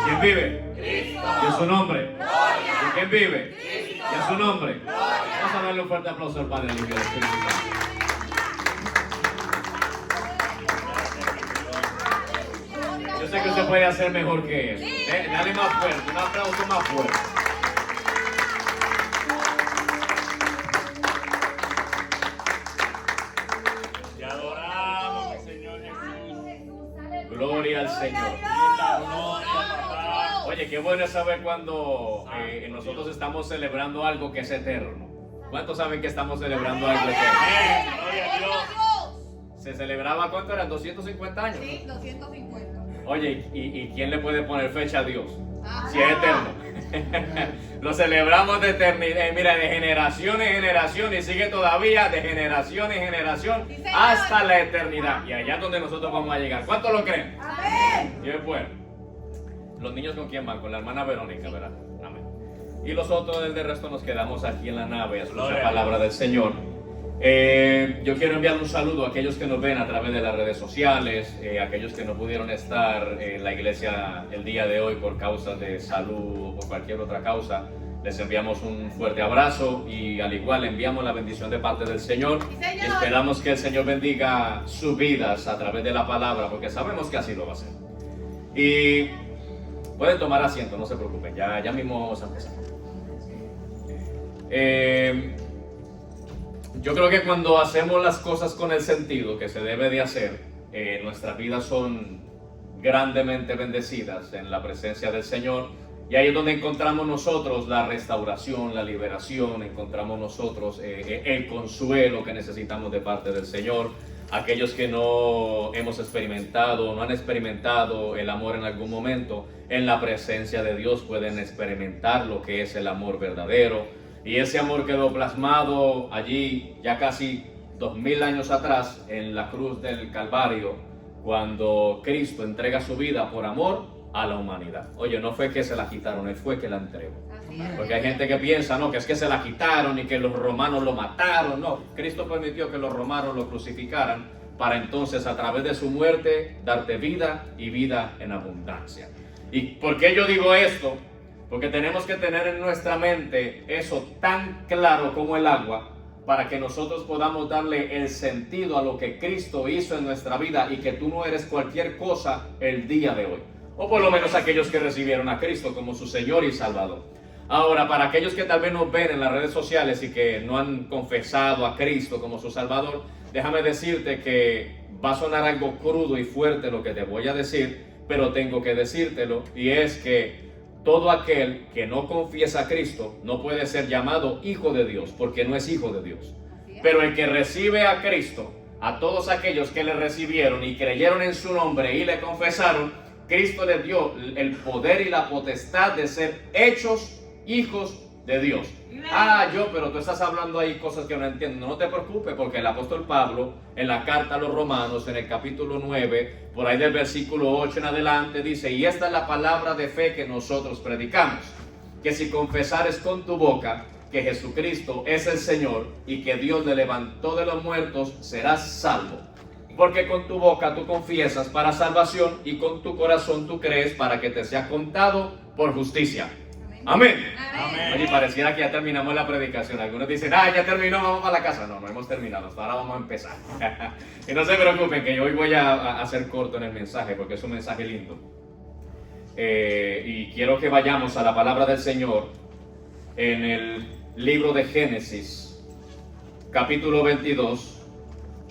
¿Quién vive? Cristo. ¿Y en su nombre? Gloria. ¿Y quién vive? Cristo. ¿Y en su nombre? Gloria. Vamos a darle un fuerte aplauso al Padre, al Hijo y al Espíritu Santo. Yo sé que usted puede hacer mejor que eso. Dale más fuerte, un aplauso más fuerte. Te adoramos, mi Señor Jesús. Gloria al Señor. Oye, qué bueno es saber cuando nosotros estamos celebrando algo que es eterno. ¿Cuántos saben que estamos celebrando algo eterno? Gloria a Dios. ¿Se celebraba cuánto eran? ¿250 años? Sí, 250. Oye, ¿y quién le puede poner fecha a Dios? Si es eterno. Lo celebramos de eternidad, mira, de generación en generación y sigue todavía de generación en generación hasta la eternidad. Y allá es donde nosotros vamos a llegar. ¿Cuántos lo creen? Amén. Y después, los niños con quién van, con la hermana Verónica, ¿verdad? Amén. Y los otros del resto nos quedamos aquí en la nave a escuchar la palabra del Señor. Yo quiero enviar un saludo a aquellos que nos ven a través de las redes sociales, aquellos que no pudieron estar en la iglesia el día de hoy por causa de salud o por cualquier otra causa. Les enviamos un fuerte abrazo y al igual enviamos la bendición de parte del Señor. Y esperamos que el Señor bendiga sus vidas a través de la palabra, porque sabemos que así lo va a hacer. Y pueden tomar asiento, no se preocupen, ya mismo vamos a empezar. Yo creo que cuando hacemos las cosas con el sentido que se debe de hacer, nuestras vidas son grandemente bendecidas en la presencia del Señor. Y ahí es donde encontramos nosotros la restauración, la liberación, encontramos nosotros el consuelo que necesitamos de parte del Señor. Aquellos que no hemos experimentado, no han experimentado el amor en algún momento, en la presencia de Dios pueden experimentar lo que es el amor verdadero. Y ese amor quedó plasmado allí ya casi 2000 años atrás en la cruz del Calvario, cuando Cristo entrega su vida por amor a la humanidad. Oye, no fue que se la quitaron, Él fue que la entregó. Porque hay gente que piensa, no, que es que se la quitaron y que los romanos lo mataron. No, Cristo permitió que los romanos lo crucificaran para entonces a través de su muerte darte vida y vida en abundancia. ¿Y por qué yo digo esto? Porque tenemos que tener en nuestra mente eso tan claro como el agua para que nosotros podamos darle el sentido a lo que Cristo hizo en nuestra vida y que tú no eres cualquier cosa el día de hoy. O por lo menos aquellos que recibieron a Cristo como su Señor y Salvador. Ahora, para aquellos que tal vez nos ven en las redes sociales y que no han confesado a Cristo como su Salvador, déjame decirte que va a sonar algo crudo y fuerte lo que te voy a decir, pero tengo que decírtelo, y es que todo aquel que no confiesa a Cristo no puede ser llamado hijo de Dios, porque no es hijo de Dios. Pero el que recibe a Cristo, a todos aquellos que le recibieron y creyeron en su nombre y le confesaron, Cristo les dio el poder y la potestad de ser hechos hijos de Dios. Pero tú estás hablando ahí cosas que no entiendo. No te preocupes, porque el apóstol Pablo en la carta a los Romanos, en el capítulo 9, por ahí del versículo 8 en adelante, dice: y esta es la palabra de fe que nosotros predicamos, que si confesares con tu boca que Jesucristo es el Señor y que Dios le levantó de los muertos, serás salvo. Porque con tu boca tú confiesas para salvación y con tu corazón tú crees para que te sea contado por justicia. Amén. Amén. Oye, pareciera que ya terminamos la predicación. Algunos dicen, ya terminó, vamos para la casa. No, no hemos terminado, hasta ahora vamos a empezar. Y no se preocupen, que yo hoy voy a hacer corto en el mensaje, porque es un mensaje lindo. Y quiero que vayamos a la palabra del Señor en el libro de Génesis, capítulo 22,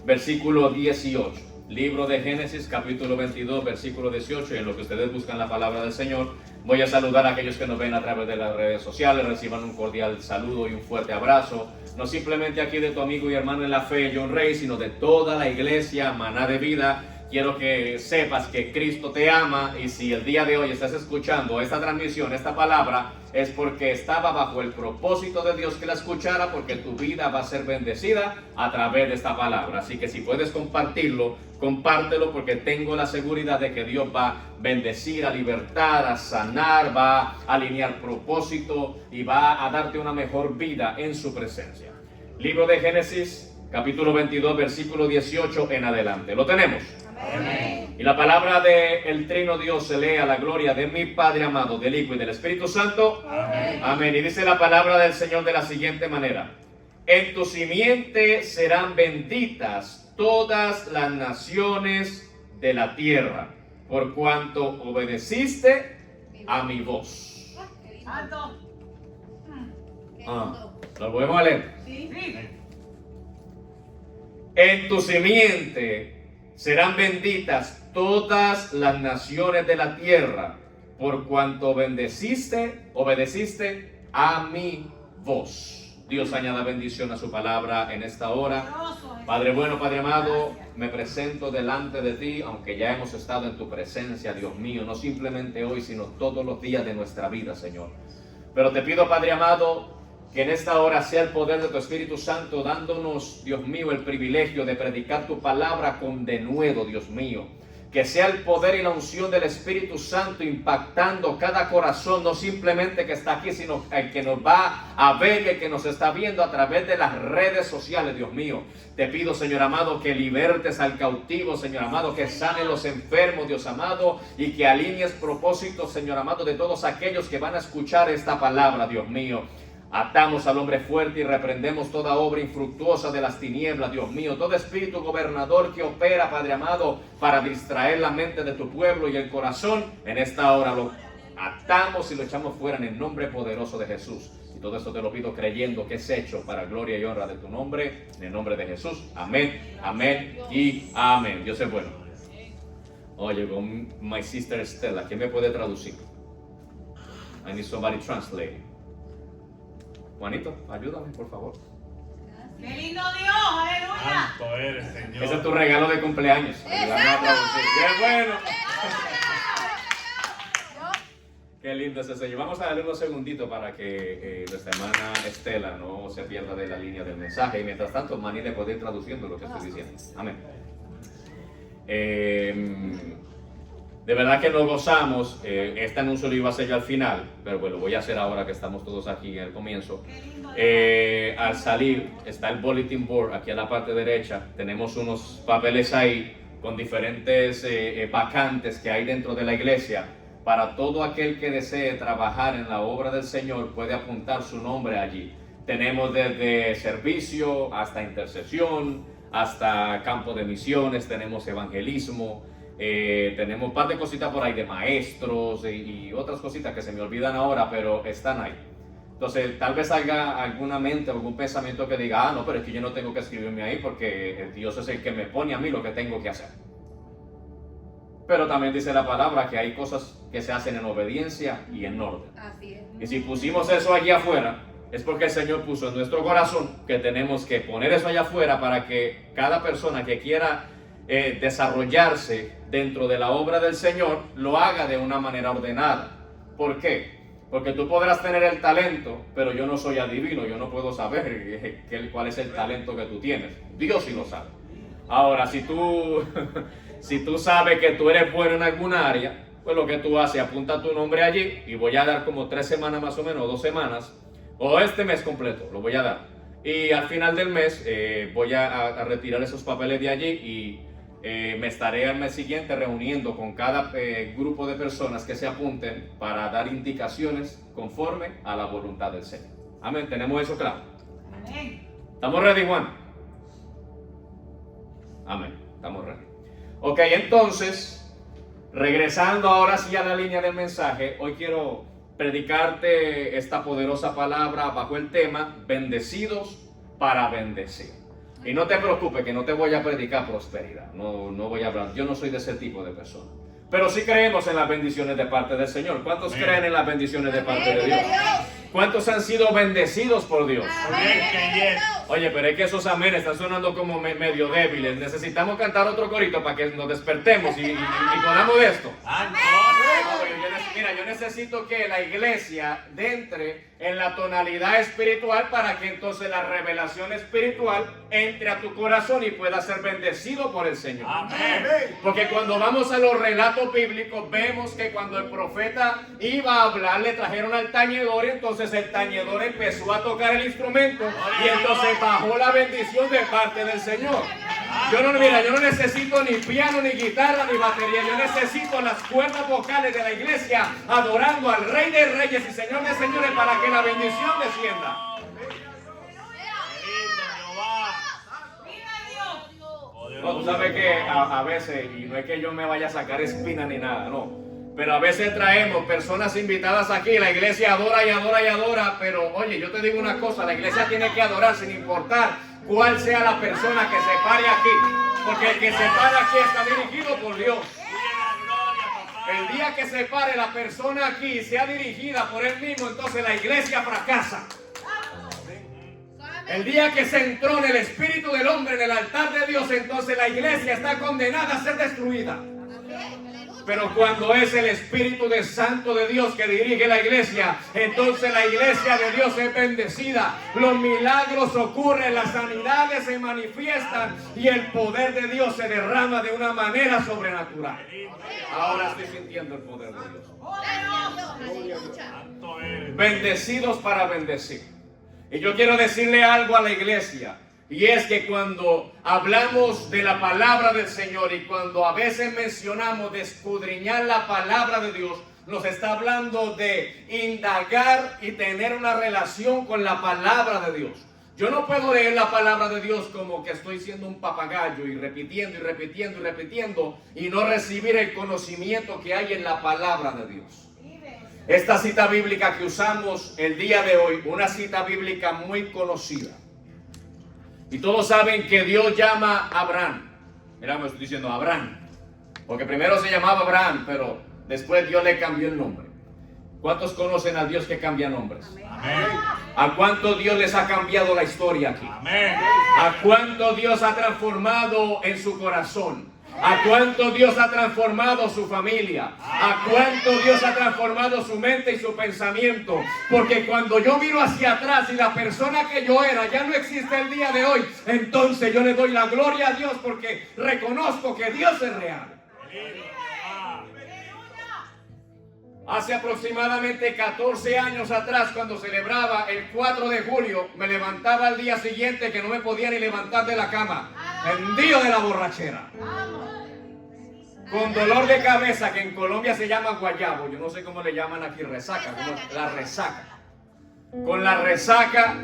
versículo 18. Libro de Génesis, capítulo 22, versículo 18. Y en lo que ustedes buscan la palabra del Señor, voy a saludar a aquellos que nos ven a través de las redes sociales. Reciban un cordial saludo y un fuerte abrazo. No simplemente aquí de tu amigo y hermano en la fe, John Rey, sino de toda la iglesia Maná de Vida. Quiero que sepas que Cristo te ama, y si el día de hoy estás escuchando esta transmisión, esta palabra, es porque estaba bajo el propósito de Dios que la escuchara, porque tu vida va a ser bendecida a través de esta palabra. Así que si puedes compartirlo, compártelo, porque tengo la seguridad de que Dios va a bendecir, a libertar, a sanar, va a alinear propósito y va a darte una mejor vida en su presencia. Libro de Génesis, capítulo 22, versículo 18 en adelante. ¿Lo tenemos? Amén. Y la palabra del Trino Dios se lee a la gloria de mi Padre amado, del Hijo y del Espíritu Santo. Amén. Amén. Y dice la palabra del Señor de la siguiente manera: en tu simiente serán benditas todas las naciones de la tierra, por cuanto obedeciste a mi voz. Alto. ¿Lo podemos leer? Sí. En tu simiente serán benditas todas las naciones de la tierra, por cuanto obedeciste a mi voz. Dios añada bendición a su palabra en esta hora. Padre bueno, Padre amado, me presento delante de ti, aunque ya hemos estado en tu presencia, Dios mío, no simplemente hoy, sino todos los días de nuestra vida, Señor. Pero te pido, Padre amado, que en esta hora sea el poder de tu Espíritu Santo dándonos, Dios mío, el privilegio de predicar tu palabra con denuedo, Dios mío. Que sea el poder y la unción del Espíritu Santo impactando cada corazón, no simplemente que está aquí, sino el que nos va a ver y el que nos está viendo a través de las redes sociales, Dios mío. Te pido, Señor amado, que libertes al cautivo, Señor amado, que sane los enfermos, Dios amado, y que alinees propósitos, Señor amado, de todos aquellos que van a escuchar esta palabra, Dios mío. Atamos al hombre fuerte y reprendemos toda obra infructuosa de las tinieblas, Dios mío. Todo espíritu gobernador que opera, Padre amado, para distraer la mente de tu pueblo y el corazón, en esta hora lo atamos y lo echamos fuera en el nombre poderoso de Jesús. Y todo esto te lo pido creyendo que es hecho para gloria y honra de tu nombre, en el nombre de Jesús. Amén, amén y amén. Dios es bueno. Oye, con my sister Estela, ¿quién me puede traducir? I need somebody translate. Juanito, ayúdame, por favor. ¡Qué lindo Dios! ¡Aleluya! Santo eres, Señor. Ese es tu regalo de cumpleaños. Ayúdame a traducir. ¡Qué bueno! Qué lindo es ese. Vamos a darle unos segunditos para que nuestra hermana Estela no se pierda de la línea del mensaje. Y mientras tanto, Manny le puede ir traduciendo lo que estoy diciendo. Amén. De verdad que nos gozamos. Este anuncio lo iba a hacer yo al final, pero bueno, lo voy a hacer ahora que estamos todos aquí en el comienzo. Al salir está el bulletin board aquí a la parte derecha. Tenemos unos papeles ahí con diferentes vacantes que hay dentro de la iglesia. Para todo aquel que desee trabajar en la obra del Señor puede apuntar su nombre allí. Tenemos desde servicio hasta intercesión, hasta campo de misiones, tenemos evangelismo. Tenemos un par de cositas por ahí de maestros y otras cositas que se me olvidan ahora, pero están ahí. Entonces tal vez haya alguna mente o algún pensamiento que diga: no, pero es que yo no tengo que escribirme ahí porque Dios es el que me pone a mí lo que tengo que hacer. Pero también dice la palabra que hay cosas que se hacen en obediencia y en orden. Así es. Y si pusimos eso allí afuera, es porque el Señor puso en nuestro corazón que tenemos que poner eso allá afuera para que cada persona que quiera desarrollarse dentro de la obra del Señor lo haga de una manera ordenada. ¿Por qué? Porque tú podrás tener el talento, pero yo no soy adivino, yo no puedo saber cuál es el talento que tú tienes. Dios sí lo sabe. Ahora, si tú sabes que tú eres bueno en alguna área, pues lo que tú haces, apunta tu nombre allí y voy a dar como 3 semanas más o menos, 2 semanas, o este mes completo, lo voy a dar. Y al final del mes voy a retirar esos papeles de allí y me estaré al mes siguiente reuniendo con cada grupo de personas que se apunten para dar indicaciones conforme a la voluntad del Señor. Amén, tenemos eso claro. Amén. ¿Estamos ready, Juan? Amén, estamos ready. Ok, entonces, regresando ahora sí a la línea del mensaje, hoy quiero predicarte esta poderosa palabra bajo el tema bendecidos para bendecir. Y no te preocupes que no te voy a predicar prosperidad, no voy a hablar, yo no soy de ese tipo de persona. Pero sí creemos en las bendiciones de parte del Señor. ¿Cuántos creen en las bendiciones de parte de Dios? ¿Cuántos han sido bendecidos por Dios? Oye, pero es que esos amén están sonando como medio débiles. Necesitamos cantar otro corito para que nos despertemos y podamos de esto. Mira, yo necesito que la iglesia entre en la tonalidad espiritual para que entonces la revelación espiritual entre a tu corazón y pueda ser bendecido por el Señor. Amén. Porque cuando vamos a los relatos bíblicos vemos que cuando el profeta iba a hablar le trajeron al tañedor y entonces el tañedor empezó a tocar el instrumento y entonces bajó la bendición de parte del Señor. Yo no necesito ni piano, ni guitarra, ni batería. Yo necesito las cuerdas vocales de la iglesia adorando al Rey de Reyes y Señor de Señores para que la bendición descienda. No, tú sabes que a veces, y no es que yo me vaya a sacar espina ni nada, no. Pero a veces traemos personas invitadas aquí, la iglesia adora y adora y adora, pero oye, yo te digo una cosa, la iglesia tiene que adorar sin importar cuál sea la persona que se pare aquí, porque el que se pare aquí está dirigido por Dios. El día que se pare la persona aquí sea dirigida por él mismo, entonces la iglesia fracasa. El día que se entrone el espíritu del hombre en el altar de Dios, entonces la iglesia está condenada a ser destruida. Pero cuando es el Espíritu de Santo de Dios que dirige la iglesia, entonces la iglesia de Dios es bendecida. Los milagros ocurren, las sanidades se manifiestan y el poder de Dios se derrama de una manera sobrenatural. Ahora estoy sintiendo el poder de Dios. Bendecidos para bendecir. Y yo quiero decirle algo a la iglesia. Y es que cuando hablamos de la palabra del Señor y cuando a veces mencionamos de escudriñar la palabra de Dios, nos está hablando de indagar y tener una relación con la palabra de Dios. Yo no puedo leer la palabra de Dios como que estoy siendo un papagayo y repitiendo y repitiendo y repitiendo y no recibir el conocimiento que hay en la palabra de Dios. Esta cita bíblica que usamos el día de hoy, una cita bíblica muy conocida. Y todos saben que Dios llama a Abraham. Mira, me estoy diciendo Abraham. Porque primero se llamaba Abraham, pero después Dios le cambió el nombre. ¿Cuántos conocen a Dios que cambia nombres? Amén. ¿A cuánto Dios les ha cambiado la historia aquí? Amén. ¿A cuánto Dios ha transformado en su corazón? ¿A cuánto Dios ha transformado su familia? ¿A cuánto Dios ha transformado su mente y su pensamiento? Porque cuando yo miro hacia atrás y la persona que yo era ya no existe el día de hoy, entonces yo le doy la gloria a Dios porque reconozco que Dios es real. Hace aproximadamente 14 años atrás, cuando celebraba el 4 de julio, me levantaba al día siguiente que no me podía ni levantar de la cama, hendido de la borrachera, con dolor de cabeza, que en Colombia se llama guayabo, yo no sé cómo le llaman aquí, resaca, la resaca, con la resaca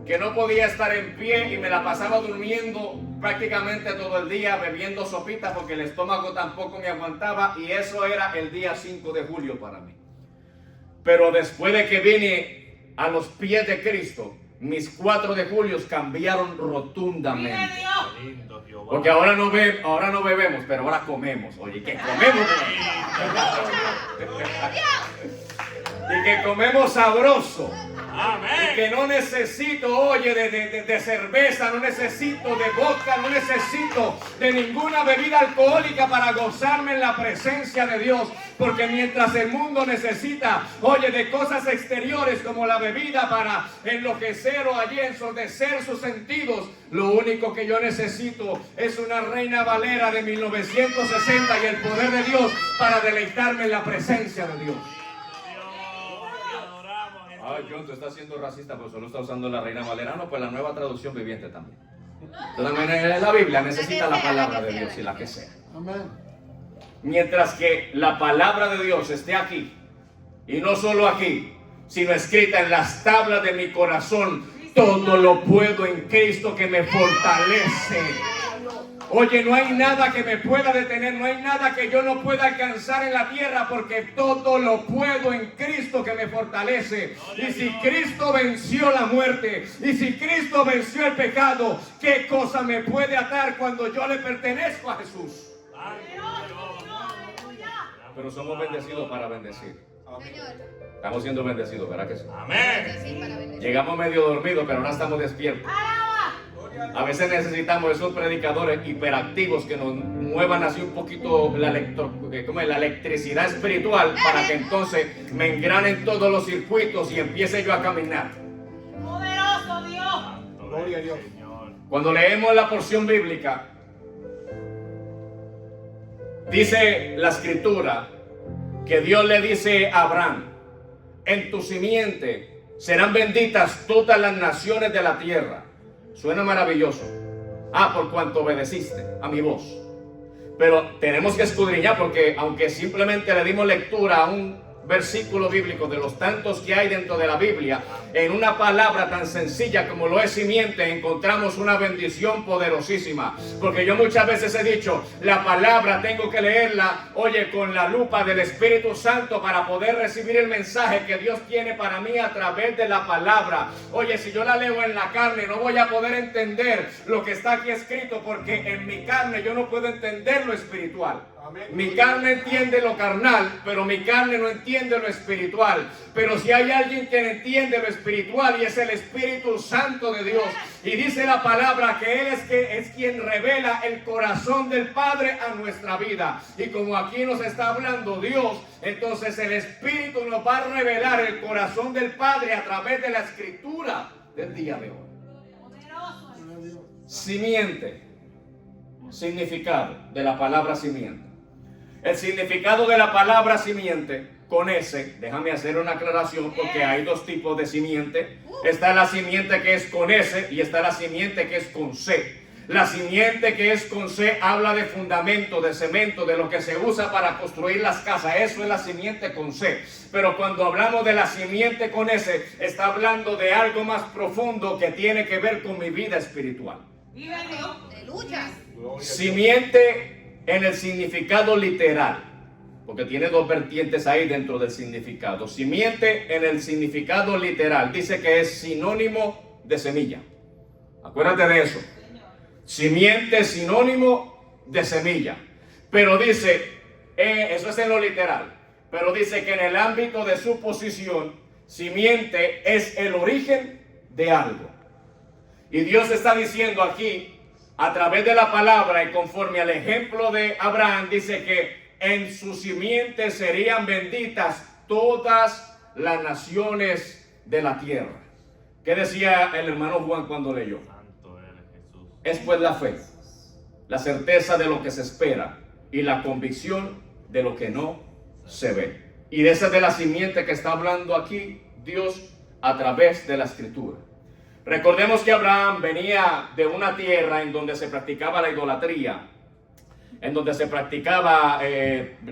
que no podía estar en pie y me la pasaba durmiendo prácticamente todo el día, bebiendo sopita porque el estómago tampoco me aguantaba, y eso era el día 5 de julio para mí. Pero después de que vine a los pies de Cristo, mis 4 de julio cambiaron rotundamente. Porque ahora no bebemos, pero ahora comemos. Oye, que comemos. Y que comemos sabroso. Amén. Y que no necesito, oye, de cerveza, no necesito de vodka, no necesito de ninguna bebida alcohólica para gozarme en la presencia de Dios. Porque mientras el mundo necesita, oye, de cosas exteriores como la bebida para enloquecer o allí ensordecer sus sentidos, lo único que yo necesito es una Reina Valera de 1960 y el poder de Dios para deleitarme en la presencia de Dios. Ay, John, tú estás siendo racista, pues solo está usando la Reina Valera. No, pues la Nueva Traducción Viviente también. También la Biblia necesita la palabra de Dios y la que sea. Amén. Mientras que la palabra de Dios esté aquí, y no solo aquí, sino escrita en las tablas de mi corazón, todo lo puedo en Cristo que me fortalece. Oye, no hay nada que me pueda detener, no hay nada que yo no pueda alcanzar en la tierra, porque todo lo puedo en Cristo que me fortalece. Y si Cristo venció la muerte, y si Cristo venció el pecado, ¿qué cosa me puede atar cuando yo le pertenezco a Jesús? Pero somos bendecidos para bendecir. Estamos siendo bendecidos, ¿verdad que sí? Amén. Llegamos medio dormidos, pero ahora estamos despiertos. A veces necesitamos esos predicadores hiperactivos que nos muevan así un poquito la electricidad espiritual, para que entonces me engranen todos los circuitos y empiece yo a caminar. Poderoso Dios. Gloria a Dios. Cuando leemos la porción bíblica, dice la escritura que Dios le dice a Abraham: en tu simiente serán benditas todas las naciones de la tierra. Suena maravilloso. Por cuanto obedeciste a mi voz. Pero tenemos que escudriñar, porque aunque simplemente le dimos lectura a un versículo bíblico de los tantos que hay dentro de la Biblia, en una palabra tan sencilla como lo es simiente encontramos una bendición poderosísima. Porque yo muchas veces he dicho, la palabra tengo que leerla, oye, con la lupa del Espíritu Santo para poder recibir el mensaje que Dios tiene para mí a través de la palabra. Oye, si yo la leo en la carne no voy a poder entender lo que está aquí escrito, porque en mi carne yo no puedo entender lo espiritual. Mi carne entiende lo carnal, pero mi carne no entiende lo espiritual. Pero si hay alguien que entiende lo espiritual, y es el Espíritu Santo de Dios, y dice la palabra que Él es quien revela el corazón del Padre a nuestra vida. Y como aquí nos está hablando Dios, entonces el Espíritu nos va a revelar el corazón del Padre a través de la Escritura del día de hoy. Simiente. Significado de la palabra simiente. El significado de la palabra simiente con S, déjame hacer una aclaración, porque hay dos tipos de simiente. Está la simiente que es con S y está la simiente que es con C. La simiente que es con C habla de fundamento, de cemento, de lo que se usa para construir las casas. Eso es la simiente con C. Pero cuando hablamos de la simiente con S, está hablando de algo más profundo que tiene que ver con mi vida espiritual. Aleluya. Simiente en el significado literal, porque tiene dos vertientes ahí dentro del significado. Simiente en el significado literal dice que es sinónimo de semilla. Acuérdate de eso. Simiente, sinónimo de semilla. Pero dice, eso es en lo literal, pero dice que en el ámbito de su posición, simiente es el origen de algo. Y Dios está diciendo aquí, a través de la palabra y conforme al ejemplo de Abraham, dice que en su simiente serían benditas todas las naciones de la tierra. ¿Qué decía el hermano Juan cuando leyó? Es pues la fe, la certeza de lo que se espera y la convicción de lo que no se ve. Y esa es de la simiente que está hablando aquí Dios a través de la Escritura. Recordemos que Abraham venía de una tierra en donde se practicaba la idolatría, en donde se practicaba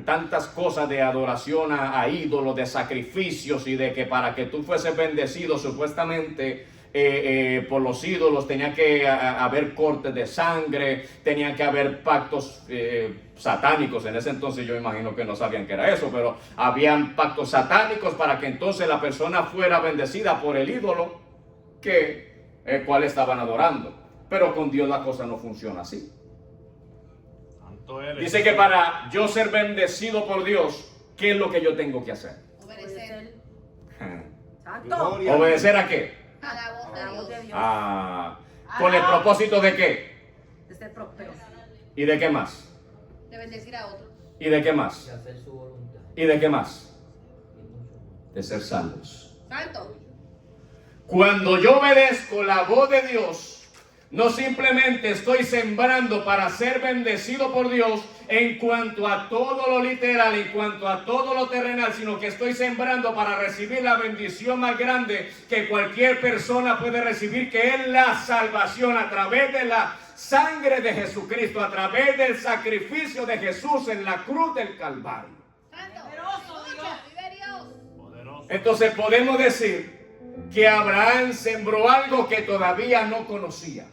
tantas cosas de adoración a ídolos, de sacrificios, y de que para que tú fueses bendecido supuestamente por los ídolos tenía que haber cortes de sangre, tenían que haber pactos satánicos. En ese entonces yo imagino que no sabían que era eso, pero habían pactos satánicos para que entonces la persona fuera bendecida por el ídolo el cual estaban adorando. Pero con Dios la cosa no funciona así. Dice que para yo ser bendecido por Dios, ¿qué es lo que yo tengo que hacer? Obedecer. ¿Obedecer a qué? A la voz de Dios. ¿Con el propósito de qué? De ser próspero. ¿Y de qué más? De bendecir a otros. ¿Y de qué más? De hacer su voluntad. ¿Y de qué más? De ser salvos. Santo. Cuando yo obedezco la voz de Dios, no simplemente estoy sembrando para ser bendecido por Dios en cuanto a todo lo literal, en cuanto a todo lo terrenal, sino que estoy sembrando para recibir la bendición más grande que cualquier persona puede recibir, que es la salvación a través de la sangre de Jesucristo, a través del sacrificio de Jesús en la cruz del Calvario. Santo. Poderoso Dios. Vive Dios. Entonces podemos decir que Abraham sembró algo que todavía no conocía,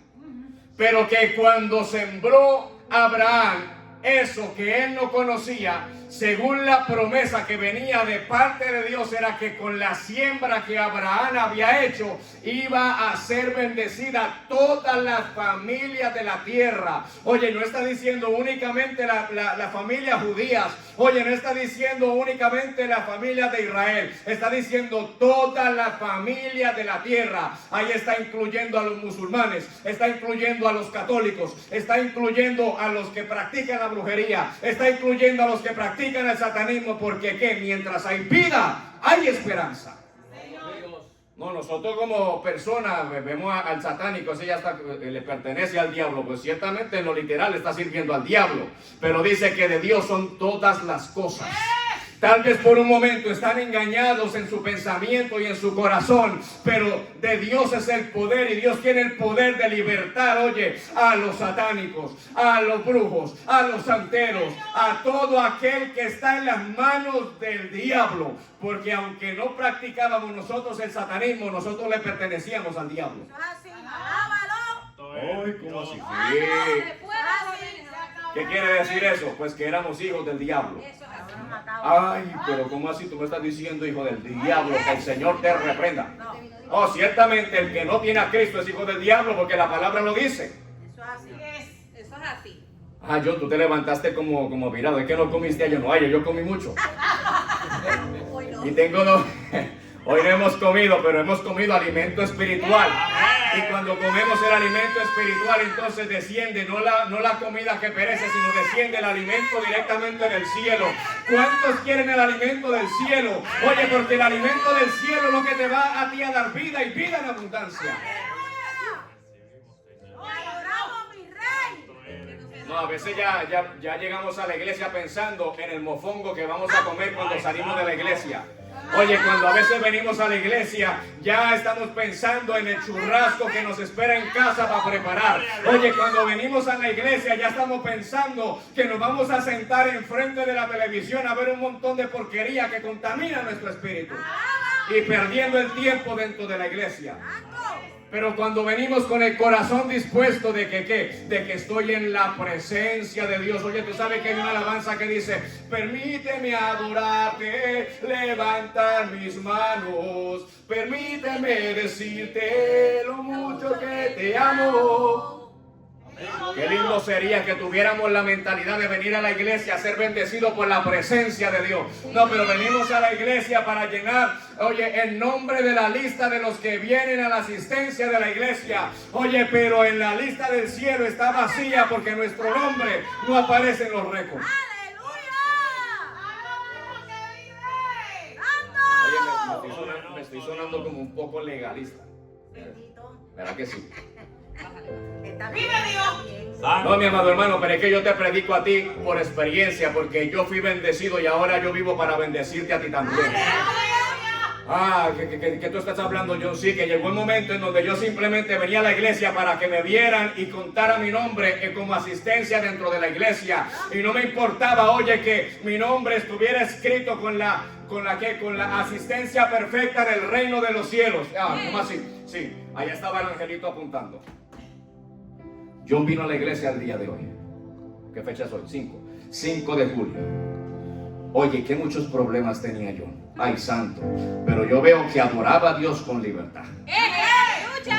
pero que cuando sembró Abraham eso que él no conocía, según la promesa que venía de parte de Dios, era que con la siembra que Abraham había hecho, iba a ser bendecida todas las familias de la tierra. Oye, no está diciendo únicamente la familia judías. Oye, no está diciendo únicamente la familia de Israel. Está diciendo todas las familias de la tierra. Ahí está incluyendo a los musulmanes, está incluyendo a los católicos, está incluyendo a los que practican la brujería, está incluyendo a los que practican el satanismo, porque ¿qué? Mientras hay vida, hay esperanza. No, nosotros como personas vemos al satánico, ese ya está, le pertenece al diablo, pues ciertamente en lo literal está sirviendo al diablo, pero dice que de Dios son todas las cosas. Tal vez por un momento están engañados en su pensamiento y en su corazón, pero de Dios es el poder y Dios tiene el poder de libertar, oye, a los satánicos, a los brujos, a los santeros, a todo aquel que está en las manos del diablo, porque aunque no practicábamos nosotros el satanismo, nosotros le pertenecíamos al diablo. Ay, ¿cómo así? ¿Qué quiere decir eso? Pues que éramos hijos del diablo. Ay, pero ¿cómo así tú me estás diciendo hijo del diablo? Que el Señor te reprenda. Oh, ciertamente el que no tiene a Cristo es hijo del diablo porque la palabra lo dice. Eso es así. Ah, tú te levantaste como virado. ¿Es que no comiste ayer? No, ayer yo comí mucho. Y tengo dos. Hoy no hemos comido, pero hemos comido alimento espiritual. Y cuando comemos el alimento espiritual, entonces desciende, no la comida que perece, sino desciende el alimento directamente del cielo. ¿Cuántos quieren el alimento del cielo? Oye, porque el alimento del cielo es lo que te va a ti a dar vida y vida en abundancia. No, a veces ya llegamos a la iglesia pensando en el mofongo que vamos a comer cuando salimos de la iglesia. Oye, cuando a veces venimos a la iglesia, ya estamos pensando en el churrasco que nos espera en casa para preparar. Oye, cuando venimos a la iglesia, ya estamos pensando que nos vamos a sentar enfrente de la televisión a ver un montón de porquería que contamina nuestro espíritu. Y perdiendo el tiempo dentro de la iglesia. Pero cuando venimos con el corazón dispuesto de que estoy en la presencia de Dios. Oye, tú sabes que hay una alabanza que dice: permíteme adorarte, levantar mis manos, permíteme decirte lo mucho que te amo. Qué lindo sería que tuviéramos la mentalidad de venir a la iglesia a ser bendecidos por la presencia de Dios. No, pero venimos a la iglesia para llenar, oye, el nombre de la lista de los que vienen a la asistencia de la iglesia. Oye, pero en la lista del cielo está vacía porque nuestro nombre no aparece en los récords. Oye, me estoy sonando como un poco legalista. ¿Verdad que sí? No, mi amado hermano, pero es que yo te predico a ti por experiencia, porque yo fui bendecido y ahora yo vivo para bendecirte a ti también. Ah, que tú estás hablando, John. Sí, que llegó el momento en donde yo simplemente venía a la iglesia para que me vieran y contara mi nombre como asistencia dentro de la iglesia. Y no me importaba, oye, que mi nombre estuviera escrito con la asistencia perfecta del reino de los cielos. Ah, ¿cómo así? Sí, allá estaba el angelito apuntando. John vino a la iglesia el día de hoy. ¿Qué fecha es hoy? 5 de julio. Oye, que muchos problemas tenía yo. Ay, santo. Pero yo veo que adoraba a Dios con libertad.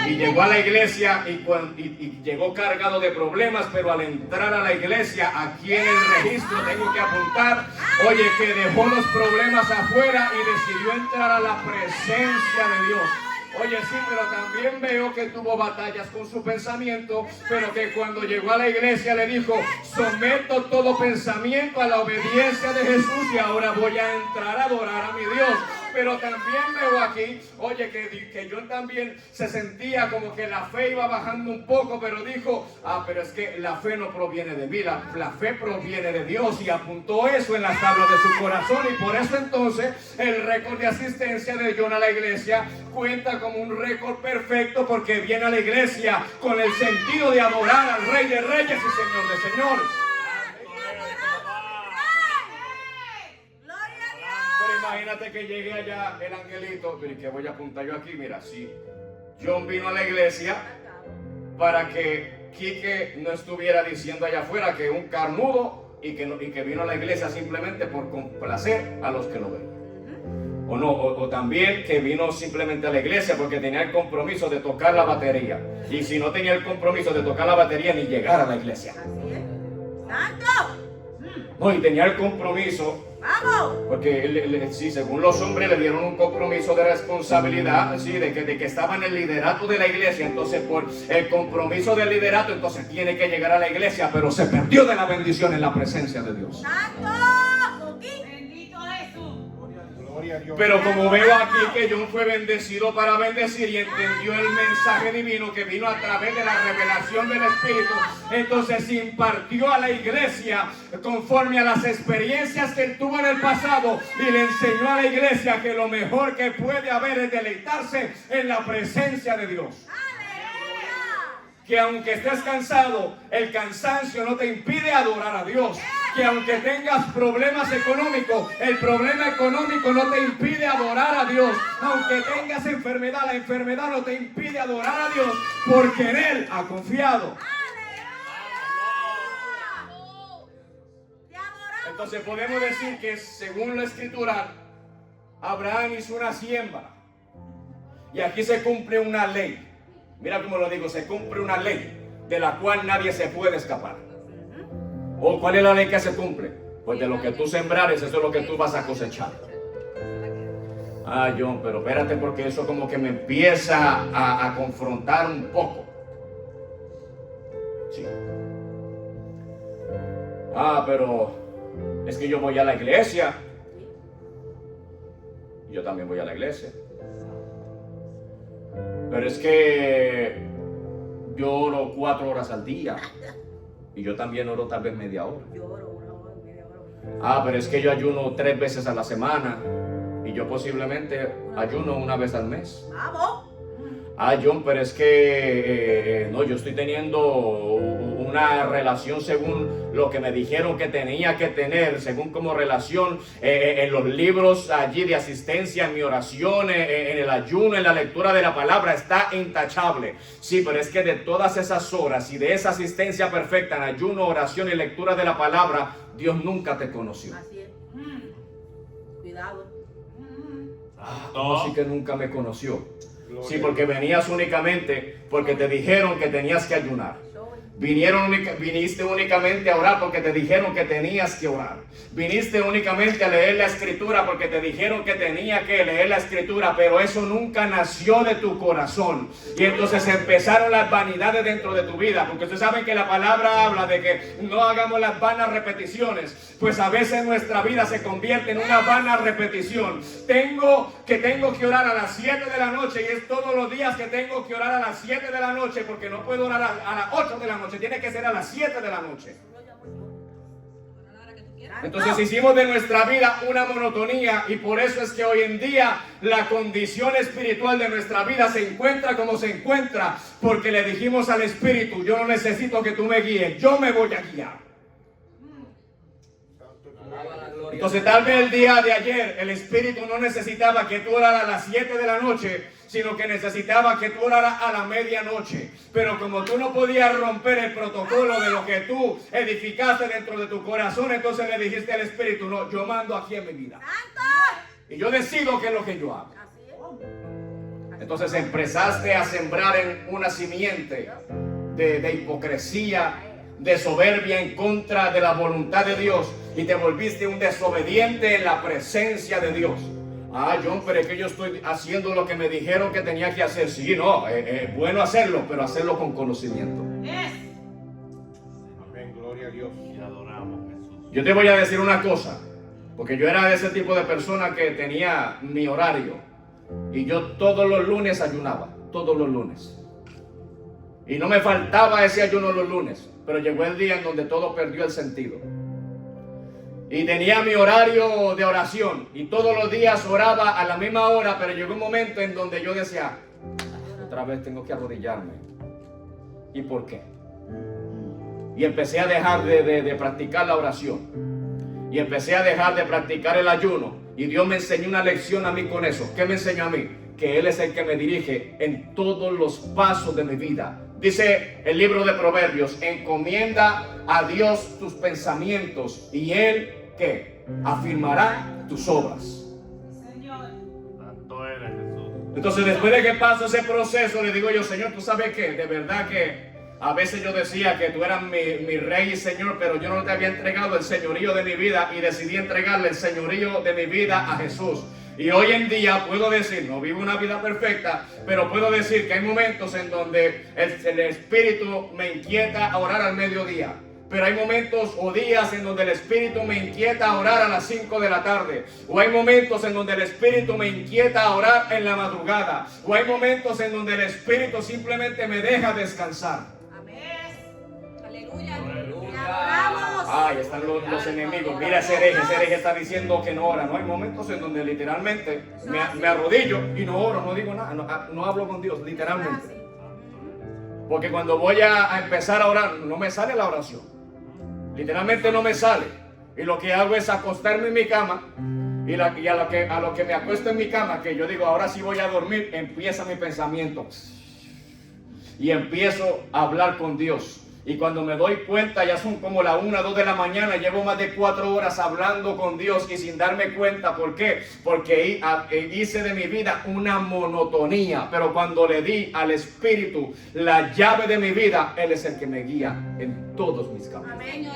Y llegó a la iglesia y llegó cargado de problemas, pero al entrar a la iglesia, aquí en el registro tengo que apuntar, oye, que dejó los problemas afuera y decidió entrar a la presencia de Dios. Oye, sí, pero también veo que tuvo batallas con su pensamiento, pero que cuando llegó a la iglesia le dijo: someto todo pensamiento a la obediencia de Jesús y ahora voy a entrar a adorar a mi Dios. Pero también veo aquí, oye, que John también se sentía como que la fe iba bajando un poco, pero dijo: pero es que la fe no proviene de mí, la fe proviene de Dios, y apuntó eso en las tablas de su corazón. Y por eso entonces el récord de asistencia de John a la iglesia cuenta como un récord perfecto, porque viene a la iglesia con el sentido de adorar al Rey de Reyes y Señor de Señores. Imagínate que llegue allá el angelito, que voy a apuntar yo aquí, mira, sí. John vino a la iglesia para que Quique no estuviera diciendo allá afuera que un carnudo y que vino a la iglesia simplemente por complacer a los que lo ven. O no, o también que vino simplemente a la iglesia porque tenía el compromiso de tocar la batería. Y si no tenía el compromiso de tocar la batería, ni llegar a la iglesia. Así es. ¡Santo! No, y tenía el compromiso. ¡Vamos! Porque sí, según los hombres le dieron un compromiso de responsabilidad, sí, de que estaba en el liderato de la iglesia. Entonces, por el compromiso del liderato, entonces tiene que llegar a la iglesia, pero se perdió de la bendición en la presencia de Dios. ¡Santo! Bendito Jesús. Gloria a Dios. Pero como veo aquí que John fue bendecido para bendecir y entendió el mensaje divino que vino a través de la revelación del Espíritu, entonces impartió a la iglesia conforme a las experiencias que él tuvo en el pasado y le enseñó a la iglesia que lo mejor que puede haber es deleitarse en la presencia de Dios. Que aunque estés cansado, el cansancio no te impide adorar a Dios. Que aunque tengas problemas económicos, el problema económico no te impide adorar a Dios. Aunque tengas enfermedad, la enfermedad no te impide adorar a Dios, porque en Él ha confiado. Entonces podemos decir que según la Escritura, Abraham hizo una siembra. Y aquí se cumple una ley. Mira cómo lo digo, se cumple una ley de la cual nadie se puede escapar. ¿O cuál es la ley que se cumple? Pues de lo que tú sembrares, eso es lo que tú vas a cosechar. Ah, John, pero espérate, porque eso como que me empieza a confrontar un poco. Sí. Ah, pero es que yo voy a la iglesia. Yo también voy a la iglesia. Pero es que yo oro 4 horas al día. Y yo también oro tal vez media hora. Yo oro 1 hora, media hora. Ah, pero es que yo ayuno 3 veces a la semana. Y yo posiblemente ayuno 1 vez al mes. ¡Vamos! Ah, John, pero es que no, yo estoy teniendo una relación según lo que me dijeron que tenía que tener, según como relación en los libros allí de asistencia, en mi oración, en el ayuno, en la lectura de la palabra, está intachable. Sí, pero es que de todas esas horas y de esa asistencia perfecta en ayuno, oración y lectura de la palabra, Dios nunca te conoció. Así es. Cuidado. ¿Cómo sí que nunca me conoció? Sí, porque venías únicamente porque te dijeron que tenías que ayunar. Viniste únicamente a orar porque te dijeron que tenías que orar. Viniste únicamente a leer la escritura porque te dijeron que tenía que leer la escritura, pero eso nunca nació de tu corazón. Y entonces empezaron las vanidades dentro de tu vida, porque ustedes saben que la palabra habla de que no hagamos las vanas repeticiones. Pues a veces nuestra vida se convierte en una vana repetición. Tengo que orar a las 7 de la noche y es todos los días que tengo que orar a las 7 de la noche, porque no puedo orar a las 8 de la noche. Tiene que ser a las 7 de la noche. Entonces hicimos de nuestra vida una monotonía y por eso es que hoy en día la condición espiritual de nuestra vida se encuentra como se encuentra, porque le dijimos al Espíritu: yo no necesito que tú me guíes, yo me voy a guiar. Entonces tal vez el día de ayer el Espíritu no necesitaba que tú oraras a las 7 de la noche, sino que necesitaba que tú oraras a la medianoche. Pero como tú no podías romper el protocolo de lo que tú edificaste dentro de tu corazón, entonces le dijiste al Espíritu: no, yo mando aquí en mi vida. Y yo decido qué es lo que yo hago. Entonces empezaste a sembrar en una simiente de hipocresía, de soberbia en contra de la voluntad de Dios, y te volviste un desobediente en la presencia de Dios. Ah, John, pero es que yo estoy haciendo lo que me dijeron que tenía que hacer. Sí, no, es bueno hacerlo, pero hacerlo con conocimiento. Amén, gloria a Dios. Y adoramos a Jesús. Yo te voy a decir una cosa, porque yo era de ese tipo de persona que tenía mi horario, y yo todos los lunes ayunaba, todos los lunes. Y no me faltaba ese ayuno los lunes, pero llegó el día en donde todo perdió el sentido. Y tenía mi horario de oración y todos los días oraba a la misma hora, pero llegó un momento en donde yo decía: otra vez tengo que arrodillarme. ¿Y por qué? Y empecé a dejar de practicar la oración. Y empecé a dejar de practicar el ayuno. Y Dios me enseñó una lección a mí con eso. ¿Qué me enseñó a mí? Que Él es el que me dirige en todos los pasos de mi vida. Dice el libro de Proverbios: encomienda a Dios tus pensamientos y Él, ¿qué? Afirmará tus obras. Santo eres, Jesús. Entonces, después de que paso ese proceso, le digo yo: Señor, ¿tú sabes qué? De verdad que a veces yo decía que tú eras mi rey y señor, pero yo no te había entregado el señorío de mi vida, y decidí entregarle el señorío de mi vida a Jesús. Y hoy en día puedo decir, no vivo una vida perfecta, pero puedo decir que hay momentos en donde el Espíritu me inquieta a orar al mediodía. Pero hay momentos o días en donde el Espíritu me inquieta a orar a las 5 de la tarde. O hay momentos en donde el Espíritu me inquieta a orar en la madrugada. O hay momentos en donde el Espíritu simplemente me deja descansar. Aleluya. Adoramos. Ahí están los enemigos. Mira ese hereje está diciendo que no ora. No hay momentos en donde literalmente me arrodillo y no oro, no digo nada, no hablo con Dios, literalmente. Porque cuando voy a empezar a orar, no me sale la oración. Literalmente no me sale. Y lo que hago es acostarme en mi cama. Y a lo que me acuesto en mi cama, que yo digo, ahora sí voy a dormir, empieza mi pensamiento. Y empiezo a hablar con Dios. Y cuando me doy cuenta, ya son como la 1, 2 de la mañana, llevo más de 4 horas hablando con Dios y sin darme cuenta. ¿Por qué? Porque hice de mi vida una monotonía. Pero cuando le di al Espíritu la llave de mi vida, Él es el que me guía en todos mis caminos. Amén.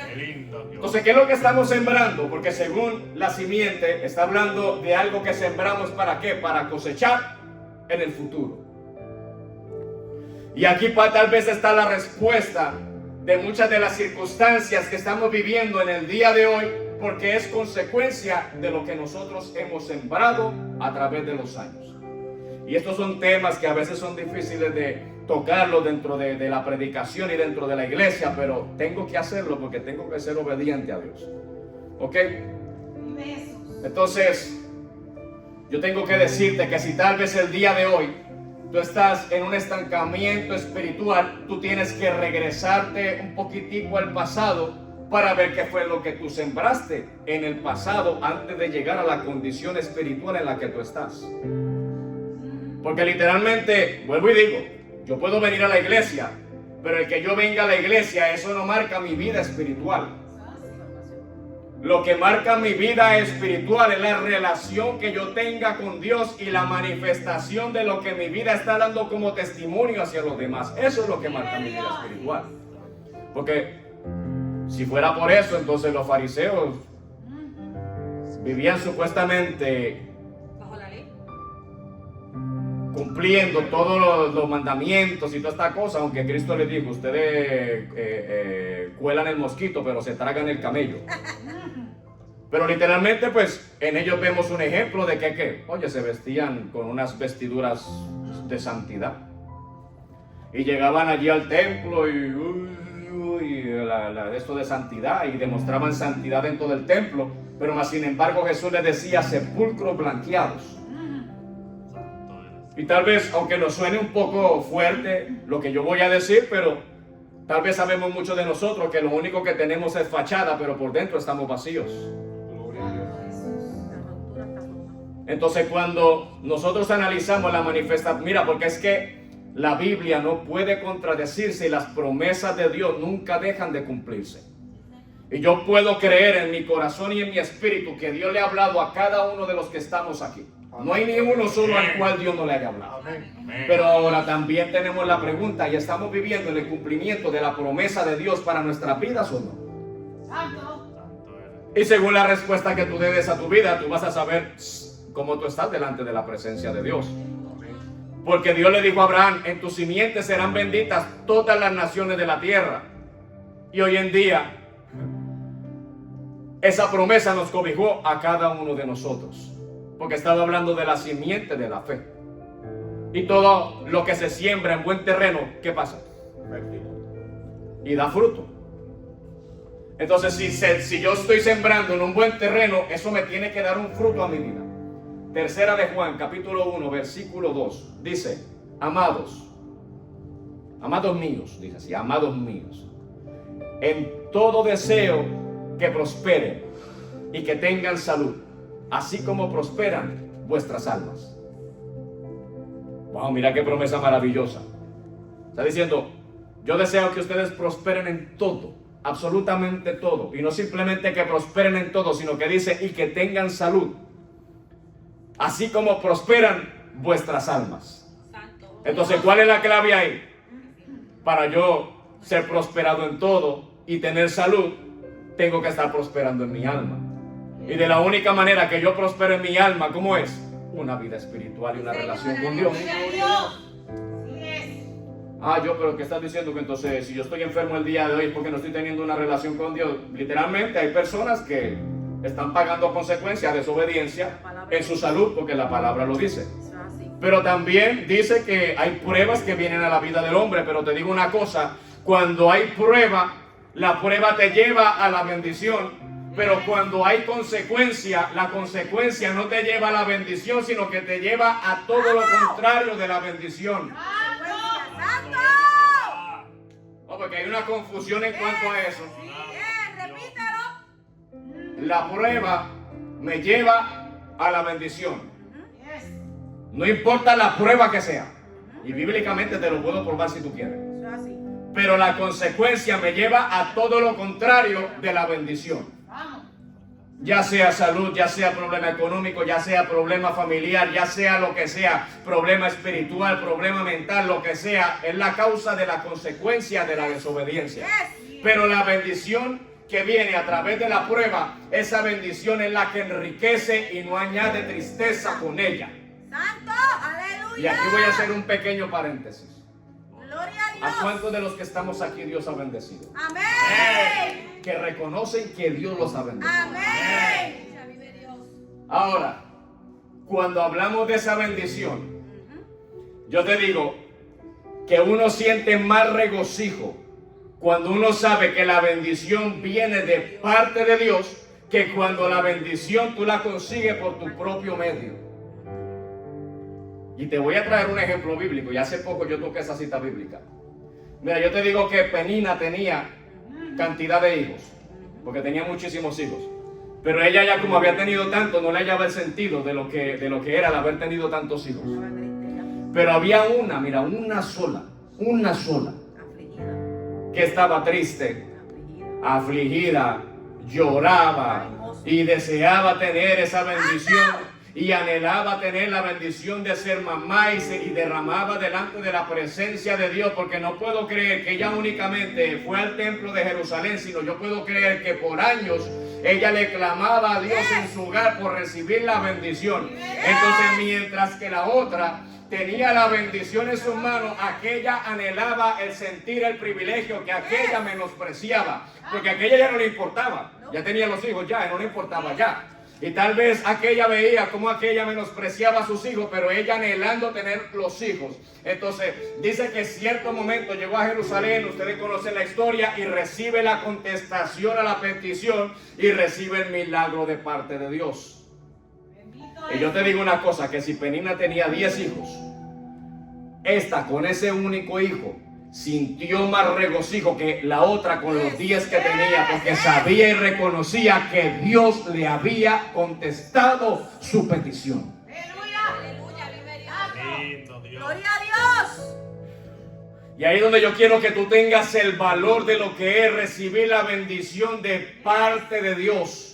Qué lindo, Dios. Entonces, ¿qué es lo que estamos sembrando? Porque según la simiente, está hablando de algo que sembramos, ¿para qué? Para cosechar en el futuro. Y aquí tal vez está la respuesta de muchas de las circunstancias que estamos viviendo en el día de hoy, porque es consecuencia de lo que nosotros hemos sembrado a través de los años. Y estos son temas que a veces son difíciles de tocarlos dentro de la predicación y dentro de la iglesia, pero tengo que hacerlo porque tengo que ser obediente a Dios. ¿Ok? Entonces, yo tengo que decirte que si tal vez el día de hoy tú estás en un estancamiento espiritual, tú tienes que regresarte un poquitico al pasado para ver qué fue lo que tú sembraste en el pasado antes de llegar a la condición espiritual en la que tú estás. Porque literalmente, vuelvo y digo, yo puedo venir a la iglesia, pero el que yo venga a la iglesia, eso no marca mi vida espiritual. Lo que marca mi vida espiritual es la relación que yo tenga con Dios y la manifestación de lo que mi vida está dando como testimonio hacia los demás. Eso es lo que marca mi vida espiritual. Porque si fuera por eso, entonces los fariseos vivían supuestamente Bajo la ley. cumpliendo todos los mandamientos y toda esta cosa, aunque Cristo les dijo, ustedes cuelan el mosquito, pero se tragan el camello. Pero literalmente, pues, en ellos vemos un ejemplo de que, oye, se vestían con unas vestiduras de santidad. Y llegaban allí al templo y esto de santidad, y demostraban santidad dentro del templo. Pero más sin embargo, Jesús les decía sepulcros blanqueados. Y tal vez, aunque nos suene un poco fuerte lo que yo voy a decir, pero tal vez sabemos muchos de nosotros que lo único que tenemos es fachada, pero por dentro estamos vacíos. Entonces, cuando nosotros analizamos la manifestación, mira, porque es que la Biblia no puede contradecirse y las promesas de Dios nunca dejan de cumplirse. Y yo puedo creer en mi corazón y en mi espíritu que Dios le ha hablado a cada uno de los que estamos aquí. No hay ni uno solo al cual Dios no le haya hablado. Pero ahora también tenemos la pregunta, ¿y estamos viviendo en el cumplimiento de la promesa de Dios para nuestras vidas o no? Y según la respuesta que tú des a tu vida, tú vas a saber cómo tú estás delante de la presencia de Dios. Porque Dios le dijo a Abraham, en tus simientes serán benditas todas las naciones de la tierra. Y hoy en día, esa promesa nos cobijó a cada uno de nosotros. Porque estaba hablando de la simiente de la fe. Y todo lo que se siembra en buen terreno, ¿qué pasa? Y da fruto. Entonces, si yo estoy sembrando en un buen terreno, eso me tiene que dar un fruto a mi vida. Tercera de Juan, capítulo 1, versículo 2. Dice, amados míos, dice así, amados míos, en todo deseo que prosperen y que tengan salud, así como prosperan vuestras almas. Wow, mira qué promesa maravillosa. Está diciendo, yo deseo que ustedes prosperen en todo, absolutamente todo. Y no simplemente que prosperen en todo, sino que dice, y que tengan salud, así como prosperan vuestras almas. Santo. Entonces, ¿cuál es la clave ahí? Para yo ser prosperado en todo y tener salud, tengo que estar prosperando en mi alma. Y de la única manera que yo prospero en mi alma, ¿cómo es? Una vida espiritual y una relación con Dios. Pero ¿qué estás diciendo? Que entonces si yo estoy enfermo el día de hoy es porque no estoy teniendo una relación con Dios. Literalmente hay personas que están pagando consecuencias de desobediencia en su salud porque la palabra lo dice. Eso es así. Pero también dice que hay pruebas que vienen a la vida del hombre. Pero te digo una cosa, cuando hay prueba, la prueba te lleva a la bendición. Pero cuando hay consecuencia, la consecuencia no te lleva a la bendición, sino que te lleva a todo lo contrario de la bendición. ¡Santo! Porque hay una confusión en cuanto a eso. Repítelo. La prueba me lleva a la bendición. No importa la prueba que sea. Y bíblicamente te lo puedo probar si tú quieres. Eso es así. Pero la consecuencia me lleva a todo lo contrario de la bendición. Ya sea salud, ya sea problema económico, ya sea problema familiar, ya sea lo que sea, problema espiritual, problema mental, lo que sea, es la causa de la consecuencia de la desobediencia. Pero la bendición que viene a través de la prueba, esa bendición es la que enriquece y no añade tristeza con ella. ¡Santo! ¡Aleluya! Y aquí voy a hacer un pequeño paréntesis. ¡Gloria a Dios! ¿A cuántos de los que estamos aquí Dios ha bendecido? ¡Amén! Que reconocen que Dios los ha bendecido. ¡Amén! Ahora, cuando hablamos de esa bendición, yo te digo que uno siente más regocijo cuando uno sabe que la bendición viene de parte de Dios que cuando la bendición tú la consigues por tu propio medio. Y te voy a traer un ejemplo bíblico. Y hace poco yo toqué esa cita bíblica. Mira, yo te digo que Penina tenía cantidad de hijos, porque tenía muchísimos hijos. Pero ella ya como había tenido tanto, no le hallaba el sentido de lo que era el haber tenido tantos hijos. Pero había una sola, Afligida. que estaba triste, afligida, lloraba y deseaba tener esa bendición. Y anhelaba tener la bendición de ser mamá y derramaba delante de la presencia de Dios, porque no puedo creer que ella únicamente fue al templo de Jerusalén, sino yo puedo creer que por años ella le clamaba a Dios en su hogar por recibir la bendición. Entonces, mientras que la otra tenía la bendición en sus manos, aquella anhelaba el sentir el privilegio que aquella menospreciaba, porque aquella ya no le importaba, ya tenía los hijos ya, y no le importaba ya. Y tal vez aquella veía como aquella menospreciaba a sus hijos, pero ella anhelando tener los hijos. Entonces dice que en cierto momento llegó a Jerusalén, ustedes conocen la historia, y recibe la contestación a la petición y recibe el milagro de parte de Dios. Y yo te digo una cosa, que si Penina tenía 10 hijos, esta con ese único hijo sintió más regocijo que la otra con los 10 que tenía, porque sabía y reconocía que Dios le había contestado su petición. ¡Aleluya! Lindo Dios. ¡Gloria a Dios! Y ahí es donde yo quiero que tú tengas el valor de lo que es recibir la bendición de parte de Dios.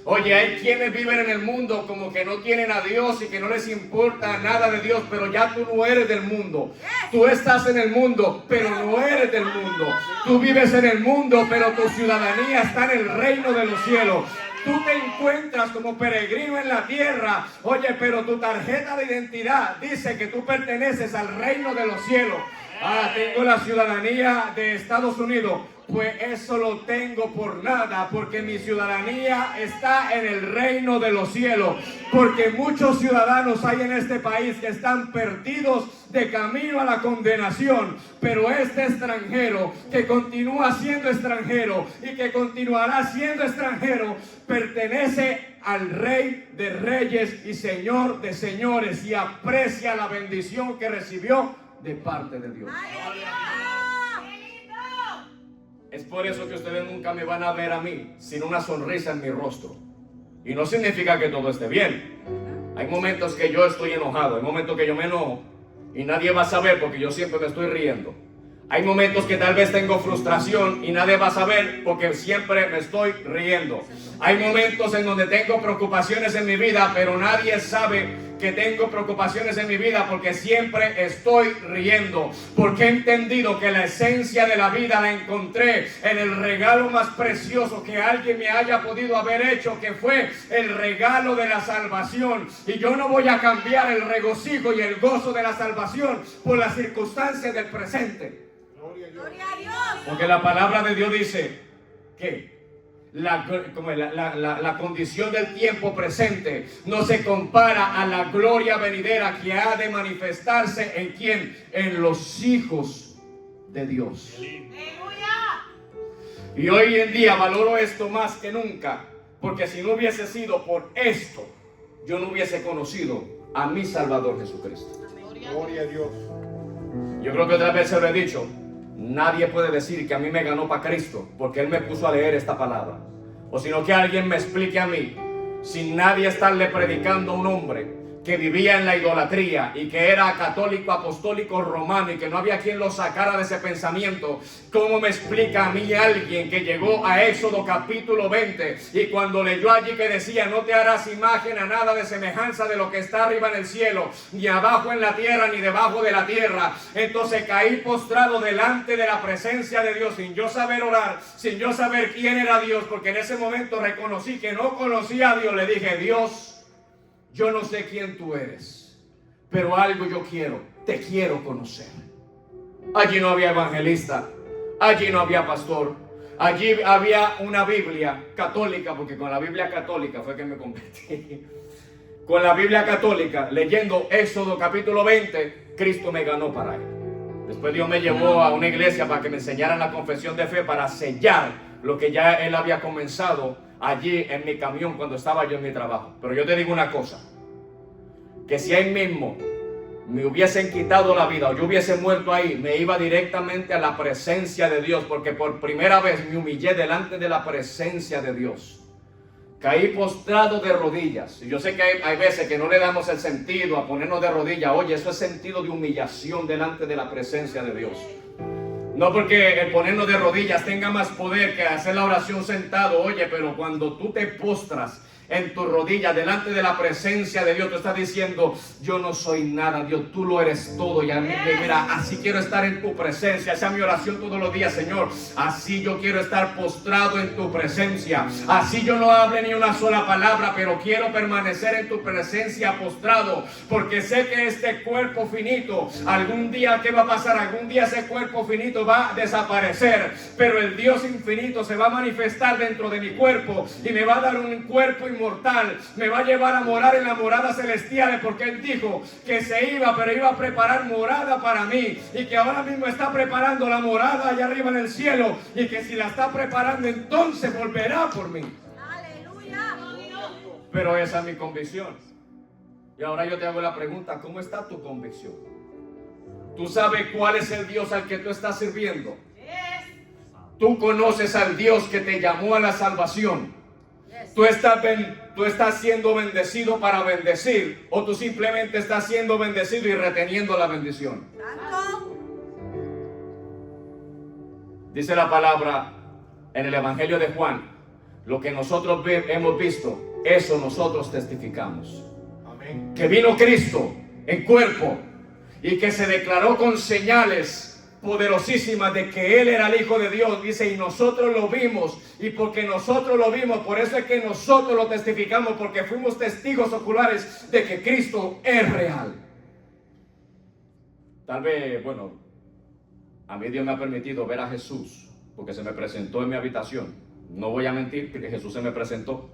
Oye, hay quienes viven en el mundo como que no tienen a Dios y que no les importa nada de Dios, pero ya tú no eres del mundo. Tú estás en el mundo, pero no eres del mundo. Tú vives en el mundo, pero tu ciudadanía está en el reino de los cielos. Tú te encuentras como peregrino en la tierra, oye, pero tu tarjeta de identidad dice que tú perteneces al reino de los cielos. Tengo la ciudadanía de Estados Unidos. Pues eso lo tengo por nada, porque mi ciudadanía está en el reino de los cielos. Porque muchos ciudadanos hay en este país que están perdidos de camino a la condenación. Pero este extranjero, que continúa siendo extranjero y que continuará siendo extranjero, pertenece al Rey de Reyes y Señor de Señores, y aprecia la bendición que recibió de parte de Dios. Es por eso que ustedes nunca me van a ver a mí sin una sonrisa en mi rostro. Y no significa que todo esté bien. Hay momentos que yo estoy enojado, hay momentos que yo me enojo y nadie va a saber porque yo siempre me estoy riendo. Hay momentos que tal vez tengo frustración y nadie va a saber porque siempre me estoy riendo. Hay momentos en donde tengo preocupaciones en mi vida, pero nadie sabe que tengo preocupaciones en mi vida, porque siempre estoy riendo, porque he entendido que la esencia de la vida la encontré en el regalo más precioso que alguien me haya podido haber hecho, que fue el regalo de la salvación. Y yo no voy a cambiar el regocijo y el gozo de la salvación por las circunstancias del presente. Gloria a Dios. Porque la palabra de Dios dice que la condición del tiempo presente no se compara a la gloria venidera que ha de manifestarse en quién, en los hijos de Dios. Aleluya. Y hoy en día valoro esto más que nunca, porque si no hubiese sido por esto, yo no hubiese conocido a mi Salvador Jesucristo. Gloria a Dios. Yo creo que otras veces lo he dicho. Nadie puede decir que a mí me ganó para Cristo porque Él me puso a leer esta palabra, o sino que alguien me explique a mí, sin nadie estarle predicando a un hombre que vivía en la idolatría y que era católico, apostólico, romano, y que no había quien lo sacara de ese pensamiento. ¿Cómo me explica a mí alguien que llegó a Éxodo capítulo 20 y cuando leyó allí que decía: no te harás imagen a nada de semejanza de lo que está arriba en el cielo, ni abajo en la tierra, ni debajo de la tierra? Entonces caí postrado delante de la presencia de Dios, sin yo saber orar, sin yo saber quién era Dios, porque en ese momento reconocí que no conocía a Dios. Le dije: Dios, yo no sé quién tú eres, pero algo yo quiero, te quiero conocer. Allí no había evangelista, allí no había pastor, allí había una Biblia católica, porque con la Biblia católica fue que me convertí. Con la Biblia católica, leyendo Éxodo capítulo 20, Cristo me ganó para Él. Después Dios me llevó a una iglesia para que me enseñaran la confesión de fe, para sellar lo que ya Él había comenzado allí en mi camión cuando estaba yo en mi trabajo. Pero yo te digo una cosa, que si ahí mismo me hubiesen quitado la vida o yo hubiese muerto ahí, me iba directamente a la presencia de Dios, porque por primera vez me humillé delante de la presencia de Dios. Caí postrado de rodillas. Y yo sé que hay veces que no le damos el sentido a ponernos de rodillas. Oye, eso es sentido de humillación delante de la presencia de Dios. No porque el ponernos de rodillas tenga más poder que hacer la oración sentado. Oye, pero cuando tú te postras en tu rodilla delante de la presencia de Dios, tú estás diciendo: yo no soy nada, Dios, tú lo eres todo. Y a mí, mira, así quiero estar en tu presencia. Esa es mi oración todos los días: Señor, así yo quiero estar postrado en tu presencia. Así yo no hable ni una sola palabra, pero quiero permanecer en tu presencia postrado, porque sé que este cuerpo finito, algún día, ¿qué va a pasar? Algún día ese cuerpo finito va a desaparecer, pero el Dios infinito se va a manifestar dentro de mi cuerpo y me va a dar un cuerpo inmortal, me va a llevar a morar en la morada celestial, porque Él dijo que se iba, pero iba a preparar morada para mí, y que ahora mismo está preparando la morada allá arriba en el cielo, y que si la está preparando, entonces volverá por mí. Aleluya. Pero esa es mi convicción. Y ahora yo te hago la pregunta: ¿cómo está tu convicción? ¿Tú sabes cuál es el Dios al que tú estás sirviendo? ¿Tú conoces al Dios que te llamó a la salvación? ¿Tú estás siendo bendecido para bendecir, o tú simplemente estás siendo bendecido y reteniendo la bendición? Santo. Dice la palabra en el Evangelio de Juan: lo que nosotros hemos visto, eso nosotros testificamos. Amén. Que vino Cristo en cuerpo y que se declaró con señales poderosísimas de que Él era el Hijo de Dios. Dice: y nosotros lo vimos, y porque nosotros lo vimos, por eso es que nosotros lo testificamos, porque fuimos testigos oculares de que Cristo es real. Tal vez, bueno, a mí Dios me ha permitido ver a Jesús, porque se me presentó en mi habitación. No voy a mentir, que Jesús se me presentó,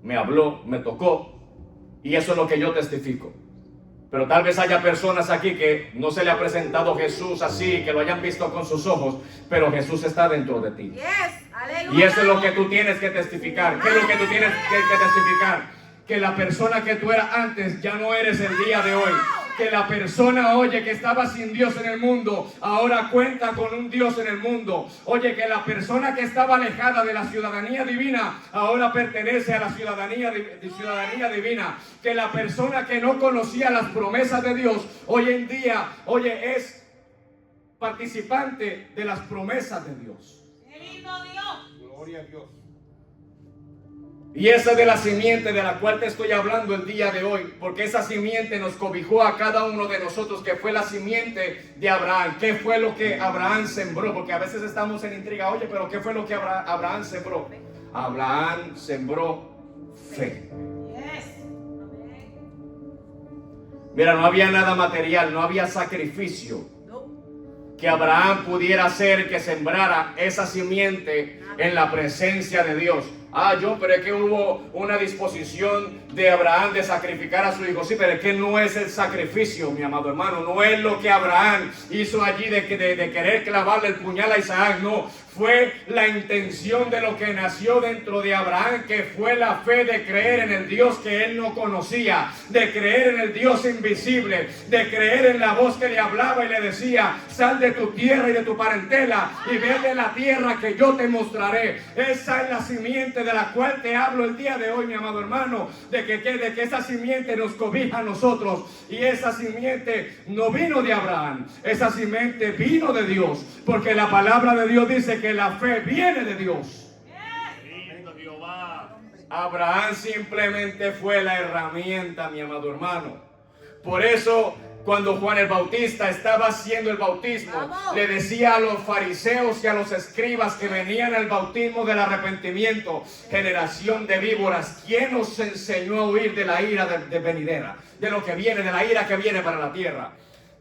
me habló, me tocó, y eso es lo que yo testifico. Pero tal vez haya personas aquí que no se le ha presentado Jesús así, que lo hayan visto con sus ojos, pero Jesús está dentro de ti. Yes. Aleluya. Y eso es lo que tú tienes que testificar. ¿Qué es lo que tú tienes que testificar? Que la persona que tú eras antes ya no eres el día de hoy. Que la persona, oye, que estaba sin Dios en el mundo, ahora cuenta con un Dios en el mundo. Oye, que la persona que estaba alejada de la ciudadanía divina, ahora pertenece a la ciudadanía divina. Que la persona que no conocía las promesas de Dios, hoy en día, oye, es participante de las promesas de Dios. ¡Qué lindo Dios! Gloria a Dios. Y esa es de la simiente de la cual te estoy hablando el día de hoy, porque esa simiente nos cobijó a cada uno de nosotros, que fue la simiente de Abraham. ¿Qué fue lo que Abraham sembró? Porque a veces estamos en intriga, oye, pero ¿qué fue lo que Abraham sembró? Abraham sembró fe. Mira, no había nada material, no había sacrificio que Abraham pudiera hacer que sembrara esa simiente en la presencia de Dios. Pero es que hubo una disposición de Abraham de sacrificar a su hijo. Sí, pero es que no es el sacrificio, mi amado hermano. No es lo que Abraham hizo allí de querer clavarle el puñal a Isaac. No, fue la intención de lo que nació dentro de Abraham, que fue la fe de creer en el Dios que él no conocía, de creer en el Dios invisible, de creer en la voz que le hablaba y le decía: sal de tu tierra y de tu parentela y ve de la tierra que yo te mostraré. Esa es la simiente de la cual te hablo el día de hoy, mi amado hermano, de que esa simiente nos cobija a nosotros. Y esa simiente no vino de Abraham, esa simiente vino de Dios, porque la palabra de Dios dice que la fe viene de Dios. Abraham simplemente fue la herramienta, mi amado hermano. Por eso, cuando Juan el Bautista estaba haciendo el bautismo, le decía a los fariseos y a los escribas que venían al bautismo del arrepentimiento: generación de víboras, ¿quién os enseñó a huir de la ira de venidera? De lo que viene, de la ira que viene para la tierra.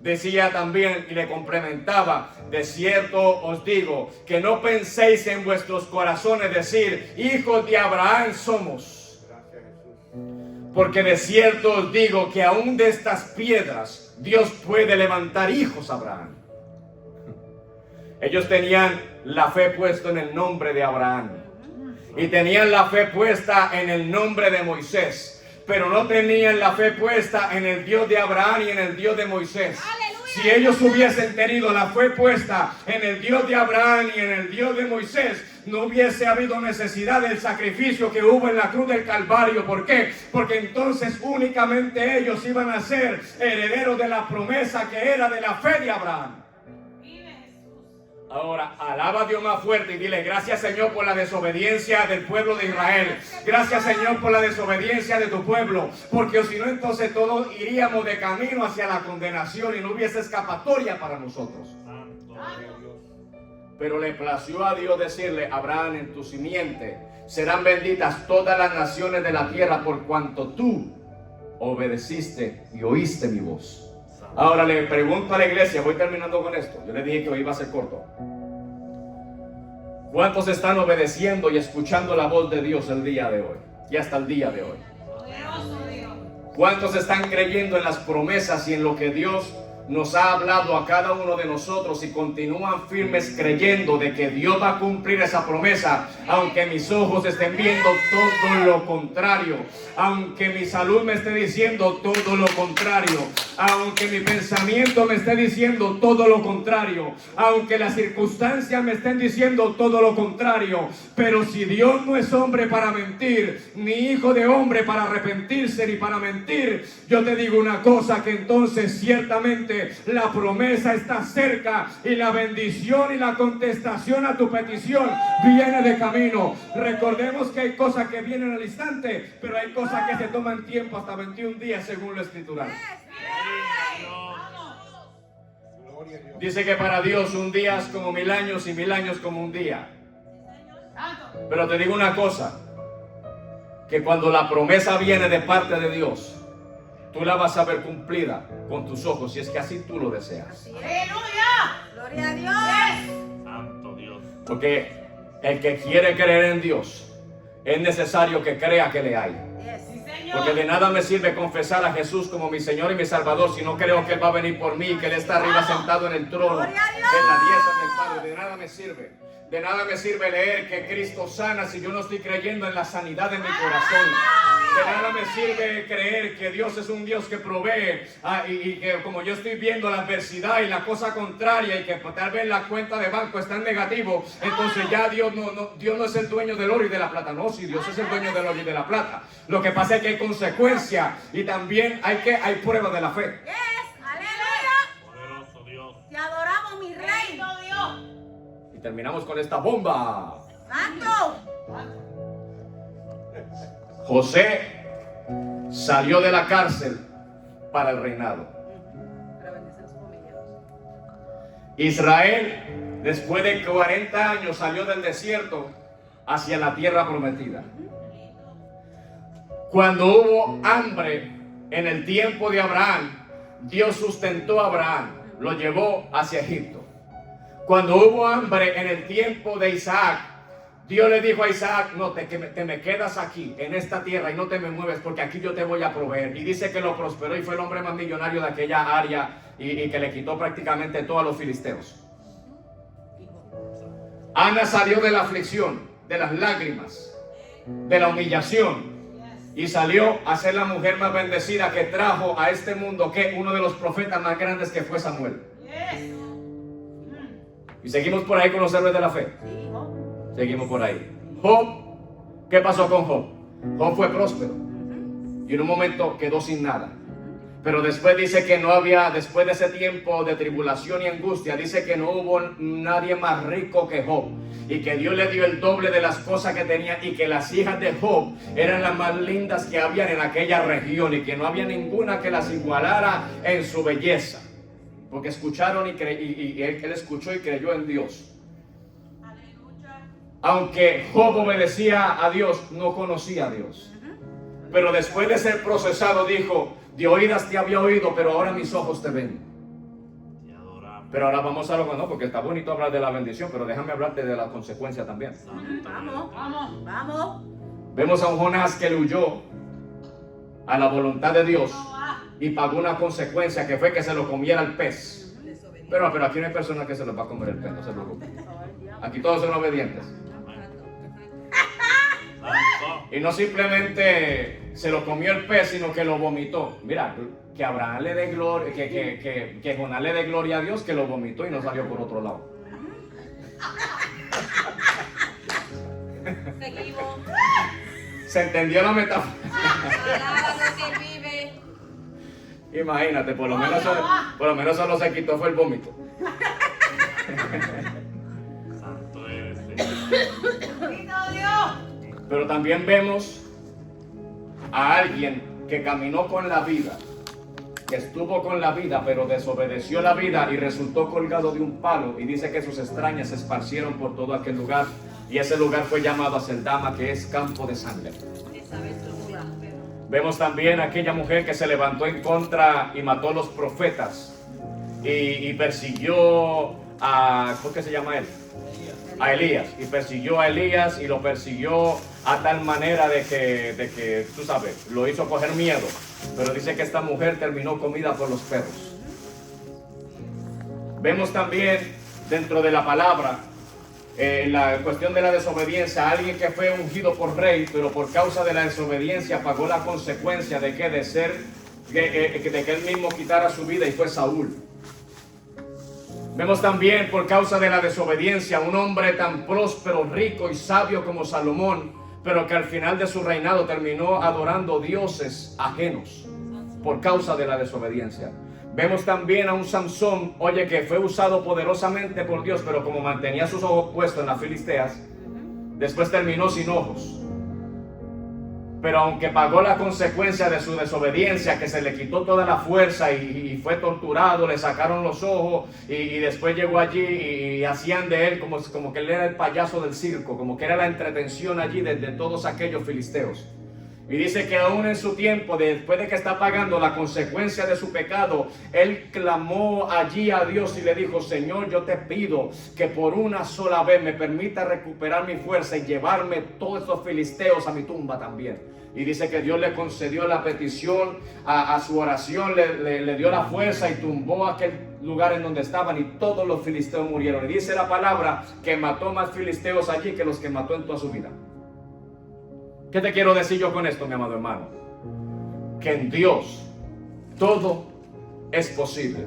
Decía también y le complementaba: de cierto os digo que no penséis en vuestros corazones decir: hijos de Abraham somos. Porque de cierto os digo que aún de estas piedras Dios puede levantar hijos a Abraham. Ellos tenían la fe puesta en el nombre de Abraham y tenían la fe puesta en el nombre de Moisés, pero no tenían la fe puesta en el Dios de Abraham y en el Dios de Moisés. Si ellos hubiesen tenido la fe puesta en el Dios de Abraham y en el Dios de Moisés, no hubiese habido necesidad del sacrificio que hubo en la cruz del Calvario. ¿Por qué? Porque entonces únicamente ellos iban a ser herederos de la promesa que era de la fe de Abraham. Ahora, alaba a Dios más fuerte y dile: gracias, Señor, por la desobediencia del pueblo de Israel. Gracias, Señor, por la desobediencia de tu pueblo. Porque si no, entonces todos iríamos de camino hacia la condenación y no hubiese escapatoria para nosotros. Pero le plació a Dios decirle: Abraham, en tu simiente serán benditas todas las naciones de la tierra, por cuanto tú obedeciste y oíste mi voz. Ahora le pregunto a la iglesia, voy terminando con esto. Yo le dije que hoy iba a ser corto. ¿Cuántos están obedeciendo y escuchando la voz de Dios el día de hoy? Y hasta el día de hoy. ¿Cuántos están creyendo en las promesas y en lo que Dios nos ha hablado a cada uno de nosotros y continúan firmes creyendo de que Dios va a cumplir esa promesa, aunque mis ojos estén viendo todo lo contrario, aunque mi salud me esté diciendo todo lo contrario, aunque mi pensamiento me esté diciendo todo lo contrario, aunque las circunstancias me estén diciendo todo lo contrario? Pero si Dios no es hombre para mentir, ni hijo de hombre para arrepentirse ni para mentir, yo te digo una cosa, que entonces ciertamente la promesa está cerca y la bendición y la contestación a tu petición viene de camino. Recordemos que hay cosas que vienen al instante, pero hay cosas que se toman tiempo, hasta 21 días según lo escritural. Dice que para Dios un día es como 1000 años y 1000 años como un día. Pero te digo una cosa, que cuando la promesa viene de parte de Dios, tú la vas a ver cumplida con tus ojos, si es que así tú lo deseas. ¡Aleluya! ¡Gloria a Dios! Santo Dios. Porque el que quiere creer en Dios, es necesario que crea que le hay. Porque de nada me sirve confesar a Jesús como mi Señor y mi Salvador si no creo que Él va a venir por mí, que Él está arriba sentado en el trono, en la diestra del Padre. De nada me sirve. De nada me sirve leer que Cristo sana si yo no estoy creyendo en la sanidad de mi corazón. De nada me sirve creer que Dios es un Dios que provee y que como yo estoy viendo la adversidad y la cosa contraria y que tal vez la cuenta de banco está en negativo, entonces ya Dios no es el dueño del oro y de la plata. No, si Dios es el dueño del oro y de la plata. Lo que pasa es que hay consecuencia y también hay pruebas de la fe. ¡Aleluya! Poderoso Dios. Te adoramos, mi rey. Y terminamos con esta bomba. ¡Santo! José salió de la cárcel para el reinado. Israel, después de 40 años, salió del desierto hacia la tierra prometida. Cuando hubo hambre en el tiempo de Abraham, Dios sustentó a Abraham, lo llevó hacia Egipto. Cuando hubo hambre en el tiempo de Isaac, Dios le dijo a Isaac: no, te me quedas aquí en esta tierra y no te me mueves, porque aquí yo te voy a proveer. Y dice que lo prosperó y fue el hombre más millonario de aquella área y que le quitó prácticamente todo a los filisteos. Ana salió de la aflicción, de las lágrimas, de la humillación, y salió a ser la mujer más bendecida que trajo a este mundo, que uno de los profetas más grandes, que fue Samuel. Y seguimos por ahí con los héroes de la fe. Seguimos por ahí. Job, ¿qué pasó con Job? Job fue próspero y en un momento quedó sin nada. Pero después dice que no había, después de ese tiempo de tribulación y angustia, dice que no hubo nadie más rico que Job, y que Dios le dio el doble de las cosas que tenía, y que las hijas de Job eran las más lindas que habían en aquella región, y que no había ninguna que las igualara en su belleza, porque escucharon y él escuchó y creyó en Dios. Aunque Job obedecía a Dios, no conocía a Dios. Pero después de ser procesado dijo: de oídas te había oído, pero ahora mis ojos te ven. Pero ahora vamos a lo que no, porque está bonito hablar de la bendición, pero déjame hablarte de la consecuencia también. Vamos. Vemos a un Jonás que le huyó a la voluntad de Dios y pagó una consecuencia, que fue que se lo comiera el pez. Pero aquí no hay personas que se los va a comer el pez, no se preocupen. Aquí todos son obedientes. Y no simplemente se lo comió el pez, sino que lo vomitó. Mira, que Abraham le dé gloria, que Jonás le dé gloria a Dios, que lo vomitó y no salió por otro lado. Seguimos. ¿Se entendió la metáfora? Alaba lo que vive. Imagínate, por lo menos solo se quitó fue el vómito. Santo eres. Pero también vemos a alguien que caminó con la vida, que estuvo con la vida, pero desobedeció la vida y resultó colgado de un palo, y dice que sus extrañas se esparcieron por todo aquel lugar, y ese lugar fue llamado Aceldama, que es campo de sangre. Vemos también a aquella mujer que se levantó en contra y mató a los profetas y persiguió a, ¿cómo que se llama él? A Elías, y persiguió a Elías y lo persiguió a tal manera de que tú sabes, lo hizo coger miedo. Pero dice que esta mujer terminó comida por los perros. Vemos también dentro de la palabra la cuestión de la desobediencia, alguien que fue ungido por rey, pero por causa de la desobediencia pagó la consecuencia de que él mismo quitara su vida, y fue Saúl. Vemos también, por causa de la desobediencia, un hombre tan próspero, rico y sabio como Salomón, pero que al final de su reinado terminó adorando dioses ajenos por causa de la desobediencia. Vemos también a un Sansón, oye, que fue usado poderosamente por Dios, pero como mantenía sus ojos puestos en las filisteas, después terminó sin ojos. Pero aunque pagó la consecuencia de su desobediencia, que se le quitó toda la fuerza y fue torturado, le sacaron los ojos, y después llegó allí y hacían de él como que él era el payaso del circo, como que era la entretención allí de todos aquellos filisteos. Y dice que aún en su tiempo, después de que está pagando la consecuencia de su pecado, él clamó allí a Dios y le dijo: Señor, yo te pido que por una sola vez me permita recuperar mi fuerza y llevarme todos estos filisteos a mi tumba también. Y dice que Dios le concedió la petición a su oración, le dio la fuerza y tumbó aquel lugar en donde estaban, y todos los filisteos murieron. Y dice la palabra que mató más filisteos allí que los que mató en toda su vida. ¿Qué te quiero decir yo con esto, mi amado hermano? Que en Dios todo es posible,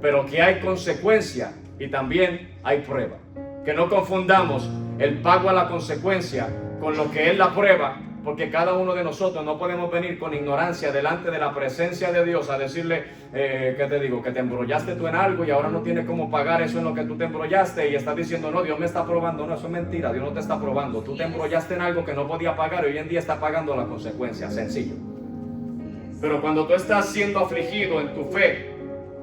pero que hay consecuencia y también hay prueba. Que no confundamos el pago a la consecuencia con lo que es la prueba porque cada uno de nosotros no podemos venir con ignorancia delante de la presencia de Dios a decirle, ¿qué te digo? Que te embrollaste tú en algo y ahora no tienes cómo pagar eso en lo que tú te embrollaste, y estás diciendo, no, Dios me está probando. No, eso es mentira, Dios no te está probando. Tú te embrollaste en algo que no podía pagar y hoy en día está pagando la consecuencia, sencillo. Pero cuando tú estás siendo afligido en tu fe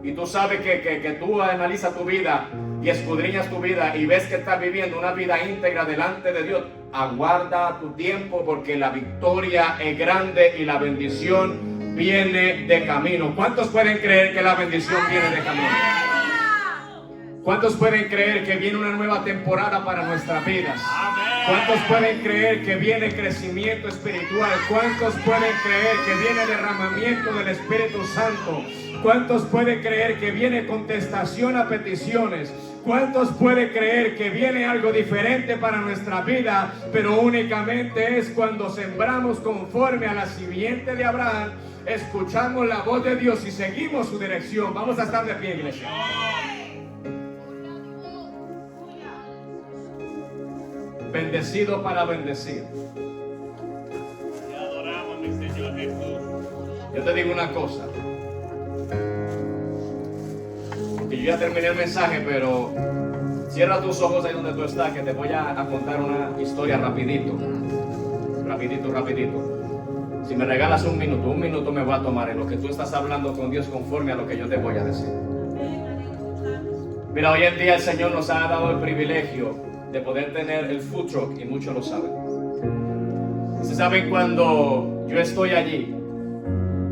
y tú sabes que tú analizas tu vida y escudriñas tu vida y ves que estás viviendo una vida íntegra delante de Dios, aguarda tu tiempo, porque la victoria es grande y la bendición viene de camino. ¿Cuántos pueden creer que la bendición viene de camino? ¿Cuántos pueden creer que viene una nueva temporada para nuestras vidas? ¿Cuántos pueden creer que viene crecimiento espiritual? ¿Cuántos pueden creer que viene derramamiento del Espíritu Santo? ¿Cuántos pueden creer que viene contestación a peticiones? ¿Cuántos pueden creer que viene algo diferente para nuestra vida? Pero únicamente es cuando sembramos conforme a la simiente de Abraham, escuchamos la voz de Dios y seguimos su dirección. Vamos a estar de pie, iglesia. Bendecido para bendecir. Te adoramos, mi Señor Jesús. Yo te digo una cosa. Y yo ya terminé el mensaje, pero cierra tus ojos ahí donde tú estás, que te voy a contar una historia rapidito. Rapidito. Si me regalas un minuto me voy a tomar en lo que tú estás hablando con Dios conforme a lo que yo te voy a decir. Mira, hoy en día el Señor nos ha dado el privilegio de poder tener el food truck, y muchos lo saben. Ustedes saben, cuando yo estoy allí,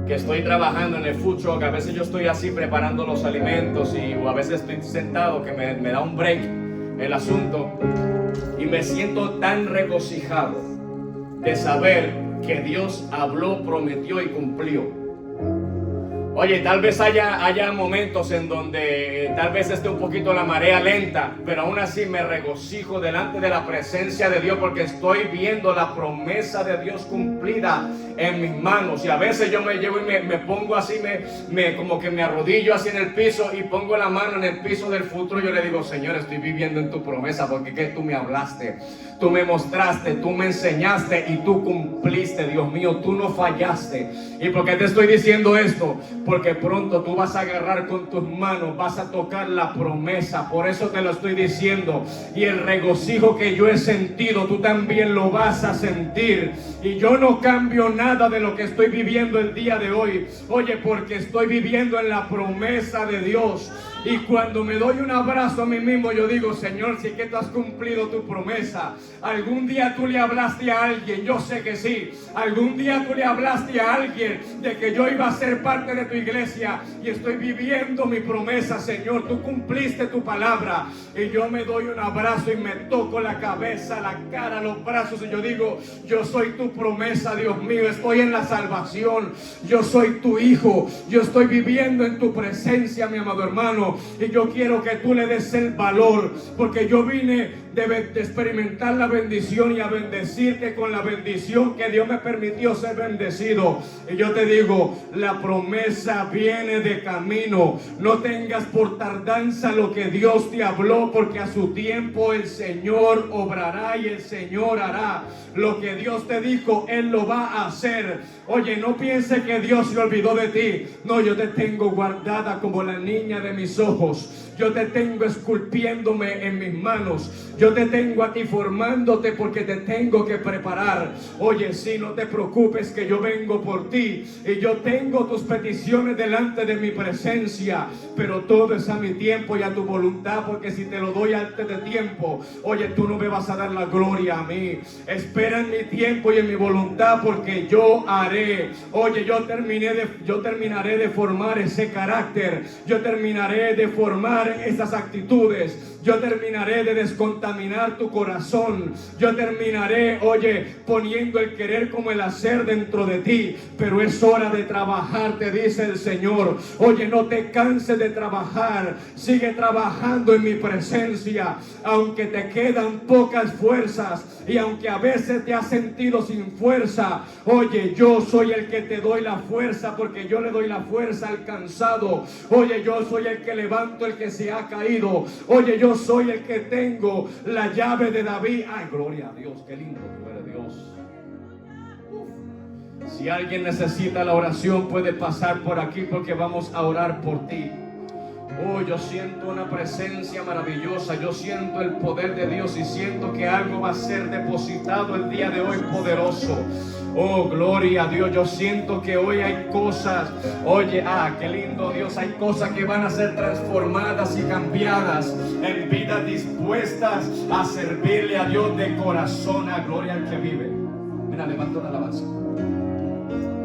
que estoy trabajando en el food truck, a veces yo estoy así preparando los alimentos o a veces estoy sentado que me da un break el asunto, y me siento tan regocijado de saber que Dios habló, prometió y cumplió. Oye, tal vez haya momentos en donde tal vez esté un poquito la marea lenta, pero aún así me regocijo delante de la presencia de Dios, porque estoy viendo la promesa de Dios cumplida en mis manos. Y a veces yo me llevo y me pongo así, como que me arrodillo así en el piso y pongo la mano en el piso del futuro. Yo le digo, Señor, estoy viviendo en tu promesa, porque que tú me hablaste, tú me mostraste, tú me enseñaste y tú cumpliste. Dios mío, tú no fallaste. ¿Y por qué te estoy diciendo esto? Porque pronto tú vas a agarrar con tus manos, vas a tocar la promesa. Por eso te lo estoy diciendo. Y el regocijo que yo he sentido, tú también lo vas a sentir. Y yo no cambio nada de lo que estoy viviendo el día de hoy. Oye, porque estoy viviendo en la promesa de Dios. Y cuando me doy un abrazo a mí mismo, yo digo, Señor, si es que tú has cumplido tu promesa. Algún día tú le hablaste a alguien, yo sé que sí. Algún día tú le hablaste a alguien de que yo iba a ser parte de tu iglesia, y estoy viviendo mi promesa, Señor. Tú cumpliste tu palabra. Y yo me doy un abrazo y me toco la cabeza, la cara, los brazos, y yo digo, yo soy tu promesa, Dios mío. Estoy en la salvación. Yo soy tu hijo. Yo estoy viviendo en tu presencia, mi amado hermano. Y yo quiero que tú le des el valor, porque yo vine de experimentar la bendición y a bendecirte con la bendición que Dios me permitió ser bendecido. Y yo te digo, la promesa viene de camino. No tengas por tardanza lo que Dios te habló, porque a su tiempo el Señor obrará y el Señor hará. Lo que Dios te dijo, Él lo va a hacer. Oye, no pienses que Dios se olvidó de ti. No, yo te tengo guardada como la niña de mis ojos. Yo te tengo esculpiéndome en mis manos. Yo te tengo a ti formándote, porque te tengo que preparar. Oye, sí, no te preocupes, que yo vengo por ti. Y yo tengo tus peticiones delante de mi presencia. Pero todo es a mi tiempo y a tu voluntad, porque si te lo doy antes de tiempo, oye, tú no me vas a dar la gloria a mí. Espera en mi tiempo y en mi voluntad, porque yo haré. Oye, yo terminaré de formar ese carácter. Yo terminaré de formar esas actitudes. Yo terminaré de descontaminar tu corazón. Yo terminaré, oye, poniendo el querer como el hacer dentro de ti. Pero es hora de trabajar, te dice el Señor. Oye, no te canses de trabajar. Sigue trabajando en mi presencia. Aunque te quedan pocas fuerzas y aunque a veces te has sentido sin fuerza, oye, yo soy el que te doy la fuerza, porque yo le doy la fuerza al cansado. Oye, yo soy el que levanto el que se ha caído. Oye, yo soy el que tengo la llave de David. Ay, gloria a Dios, qué lindo tú eres, Dios. Si alguien necesita la oración, puede pasar por aquí porque vamos a orar por ti. Oh, yo siento una presencia maravillosa, yo siento el poder de Dios y siento que algo va a ser depositado el día de hoy poderoso. Oh, gloria a Dios, yo siento que hoy hay cosas, oye, qué lindo Dios, hay cosas que van a ser transformadas y cambiadas en vidas dispuestas a servirle a Dios de corazón, a gloria al que vive. Mira, levanta una alabanza.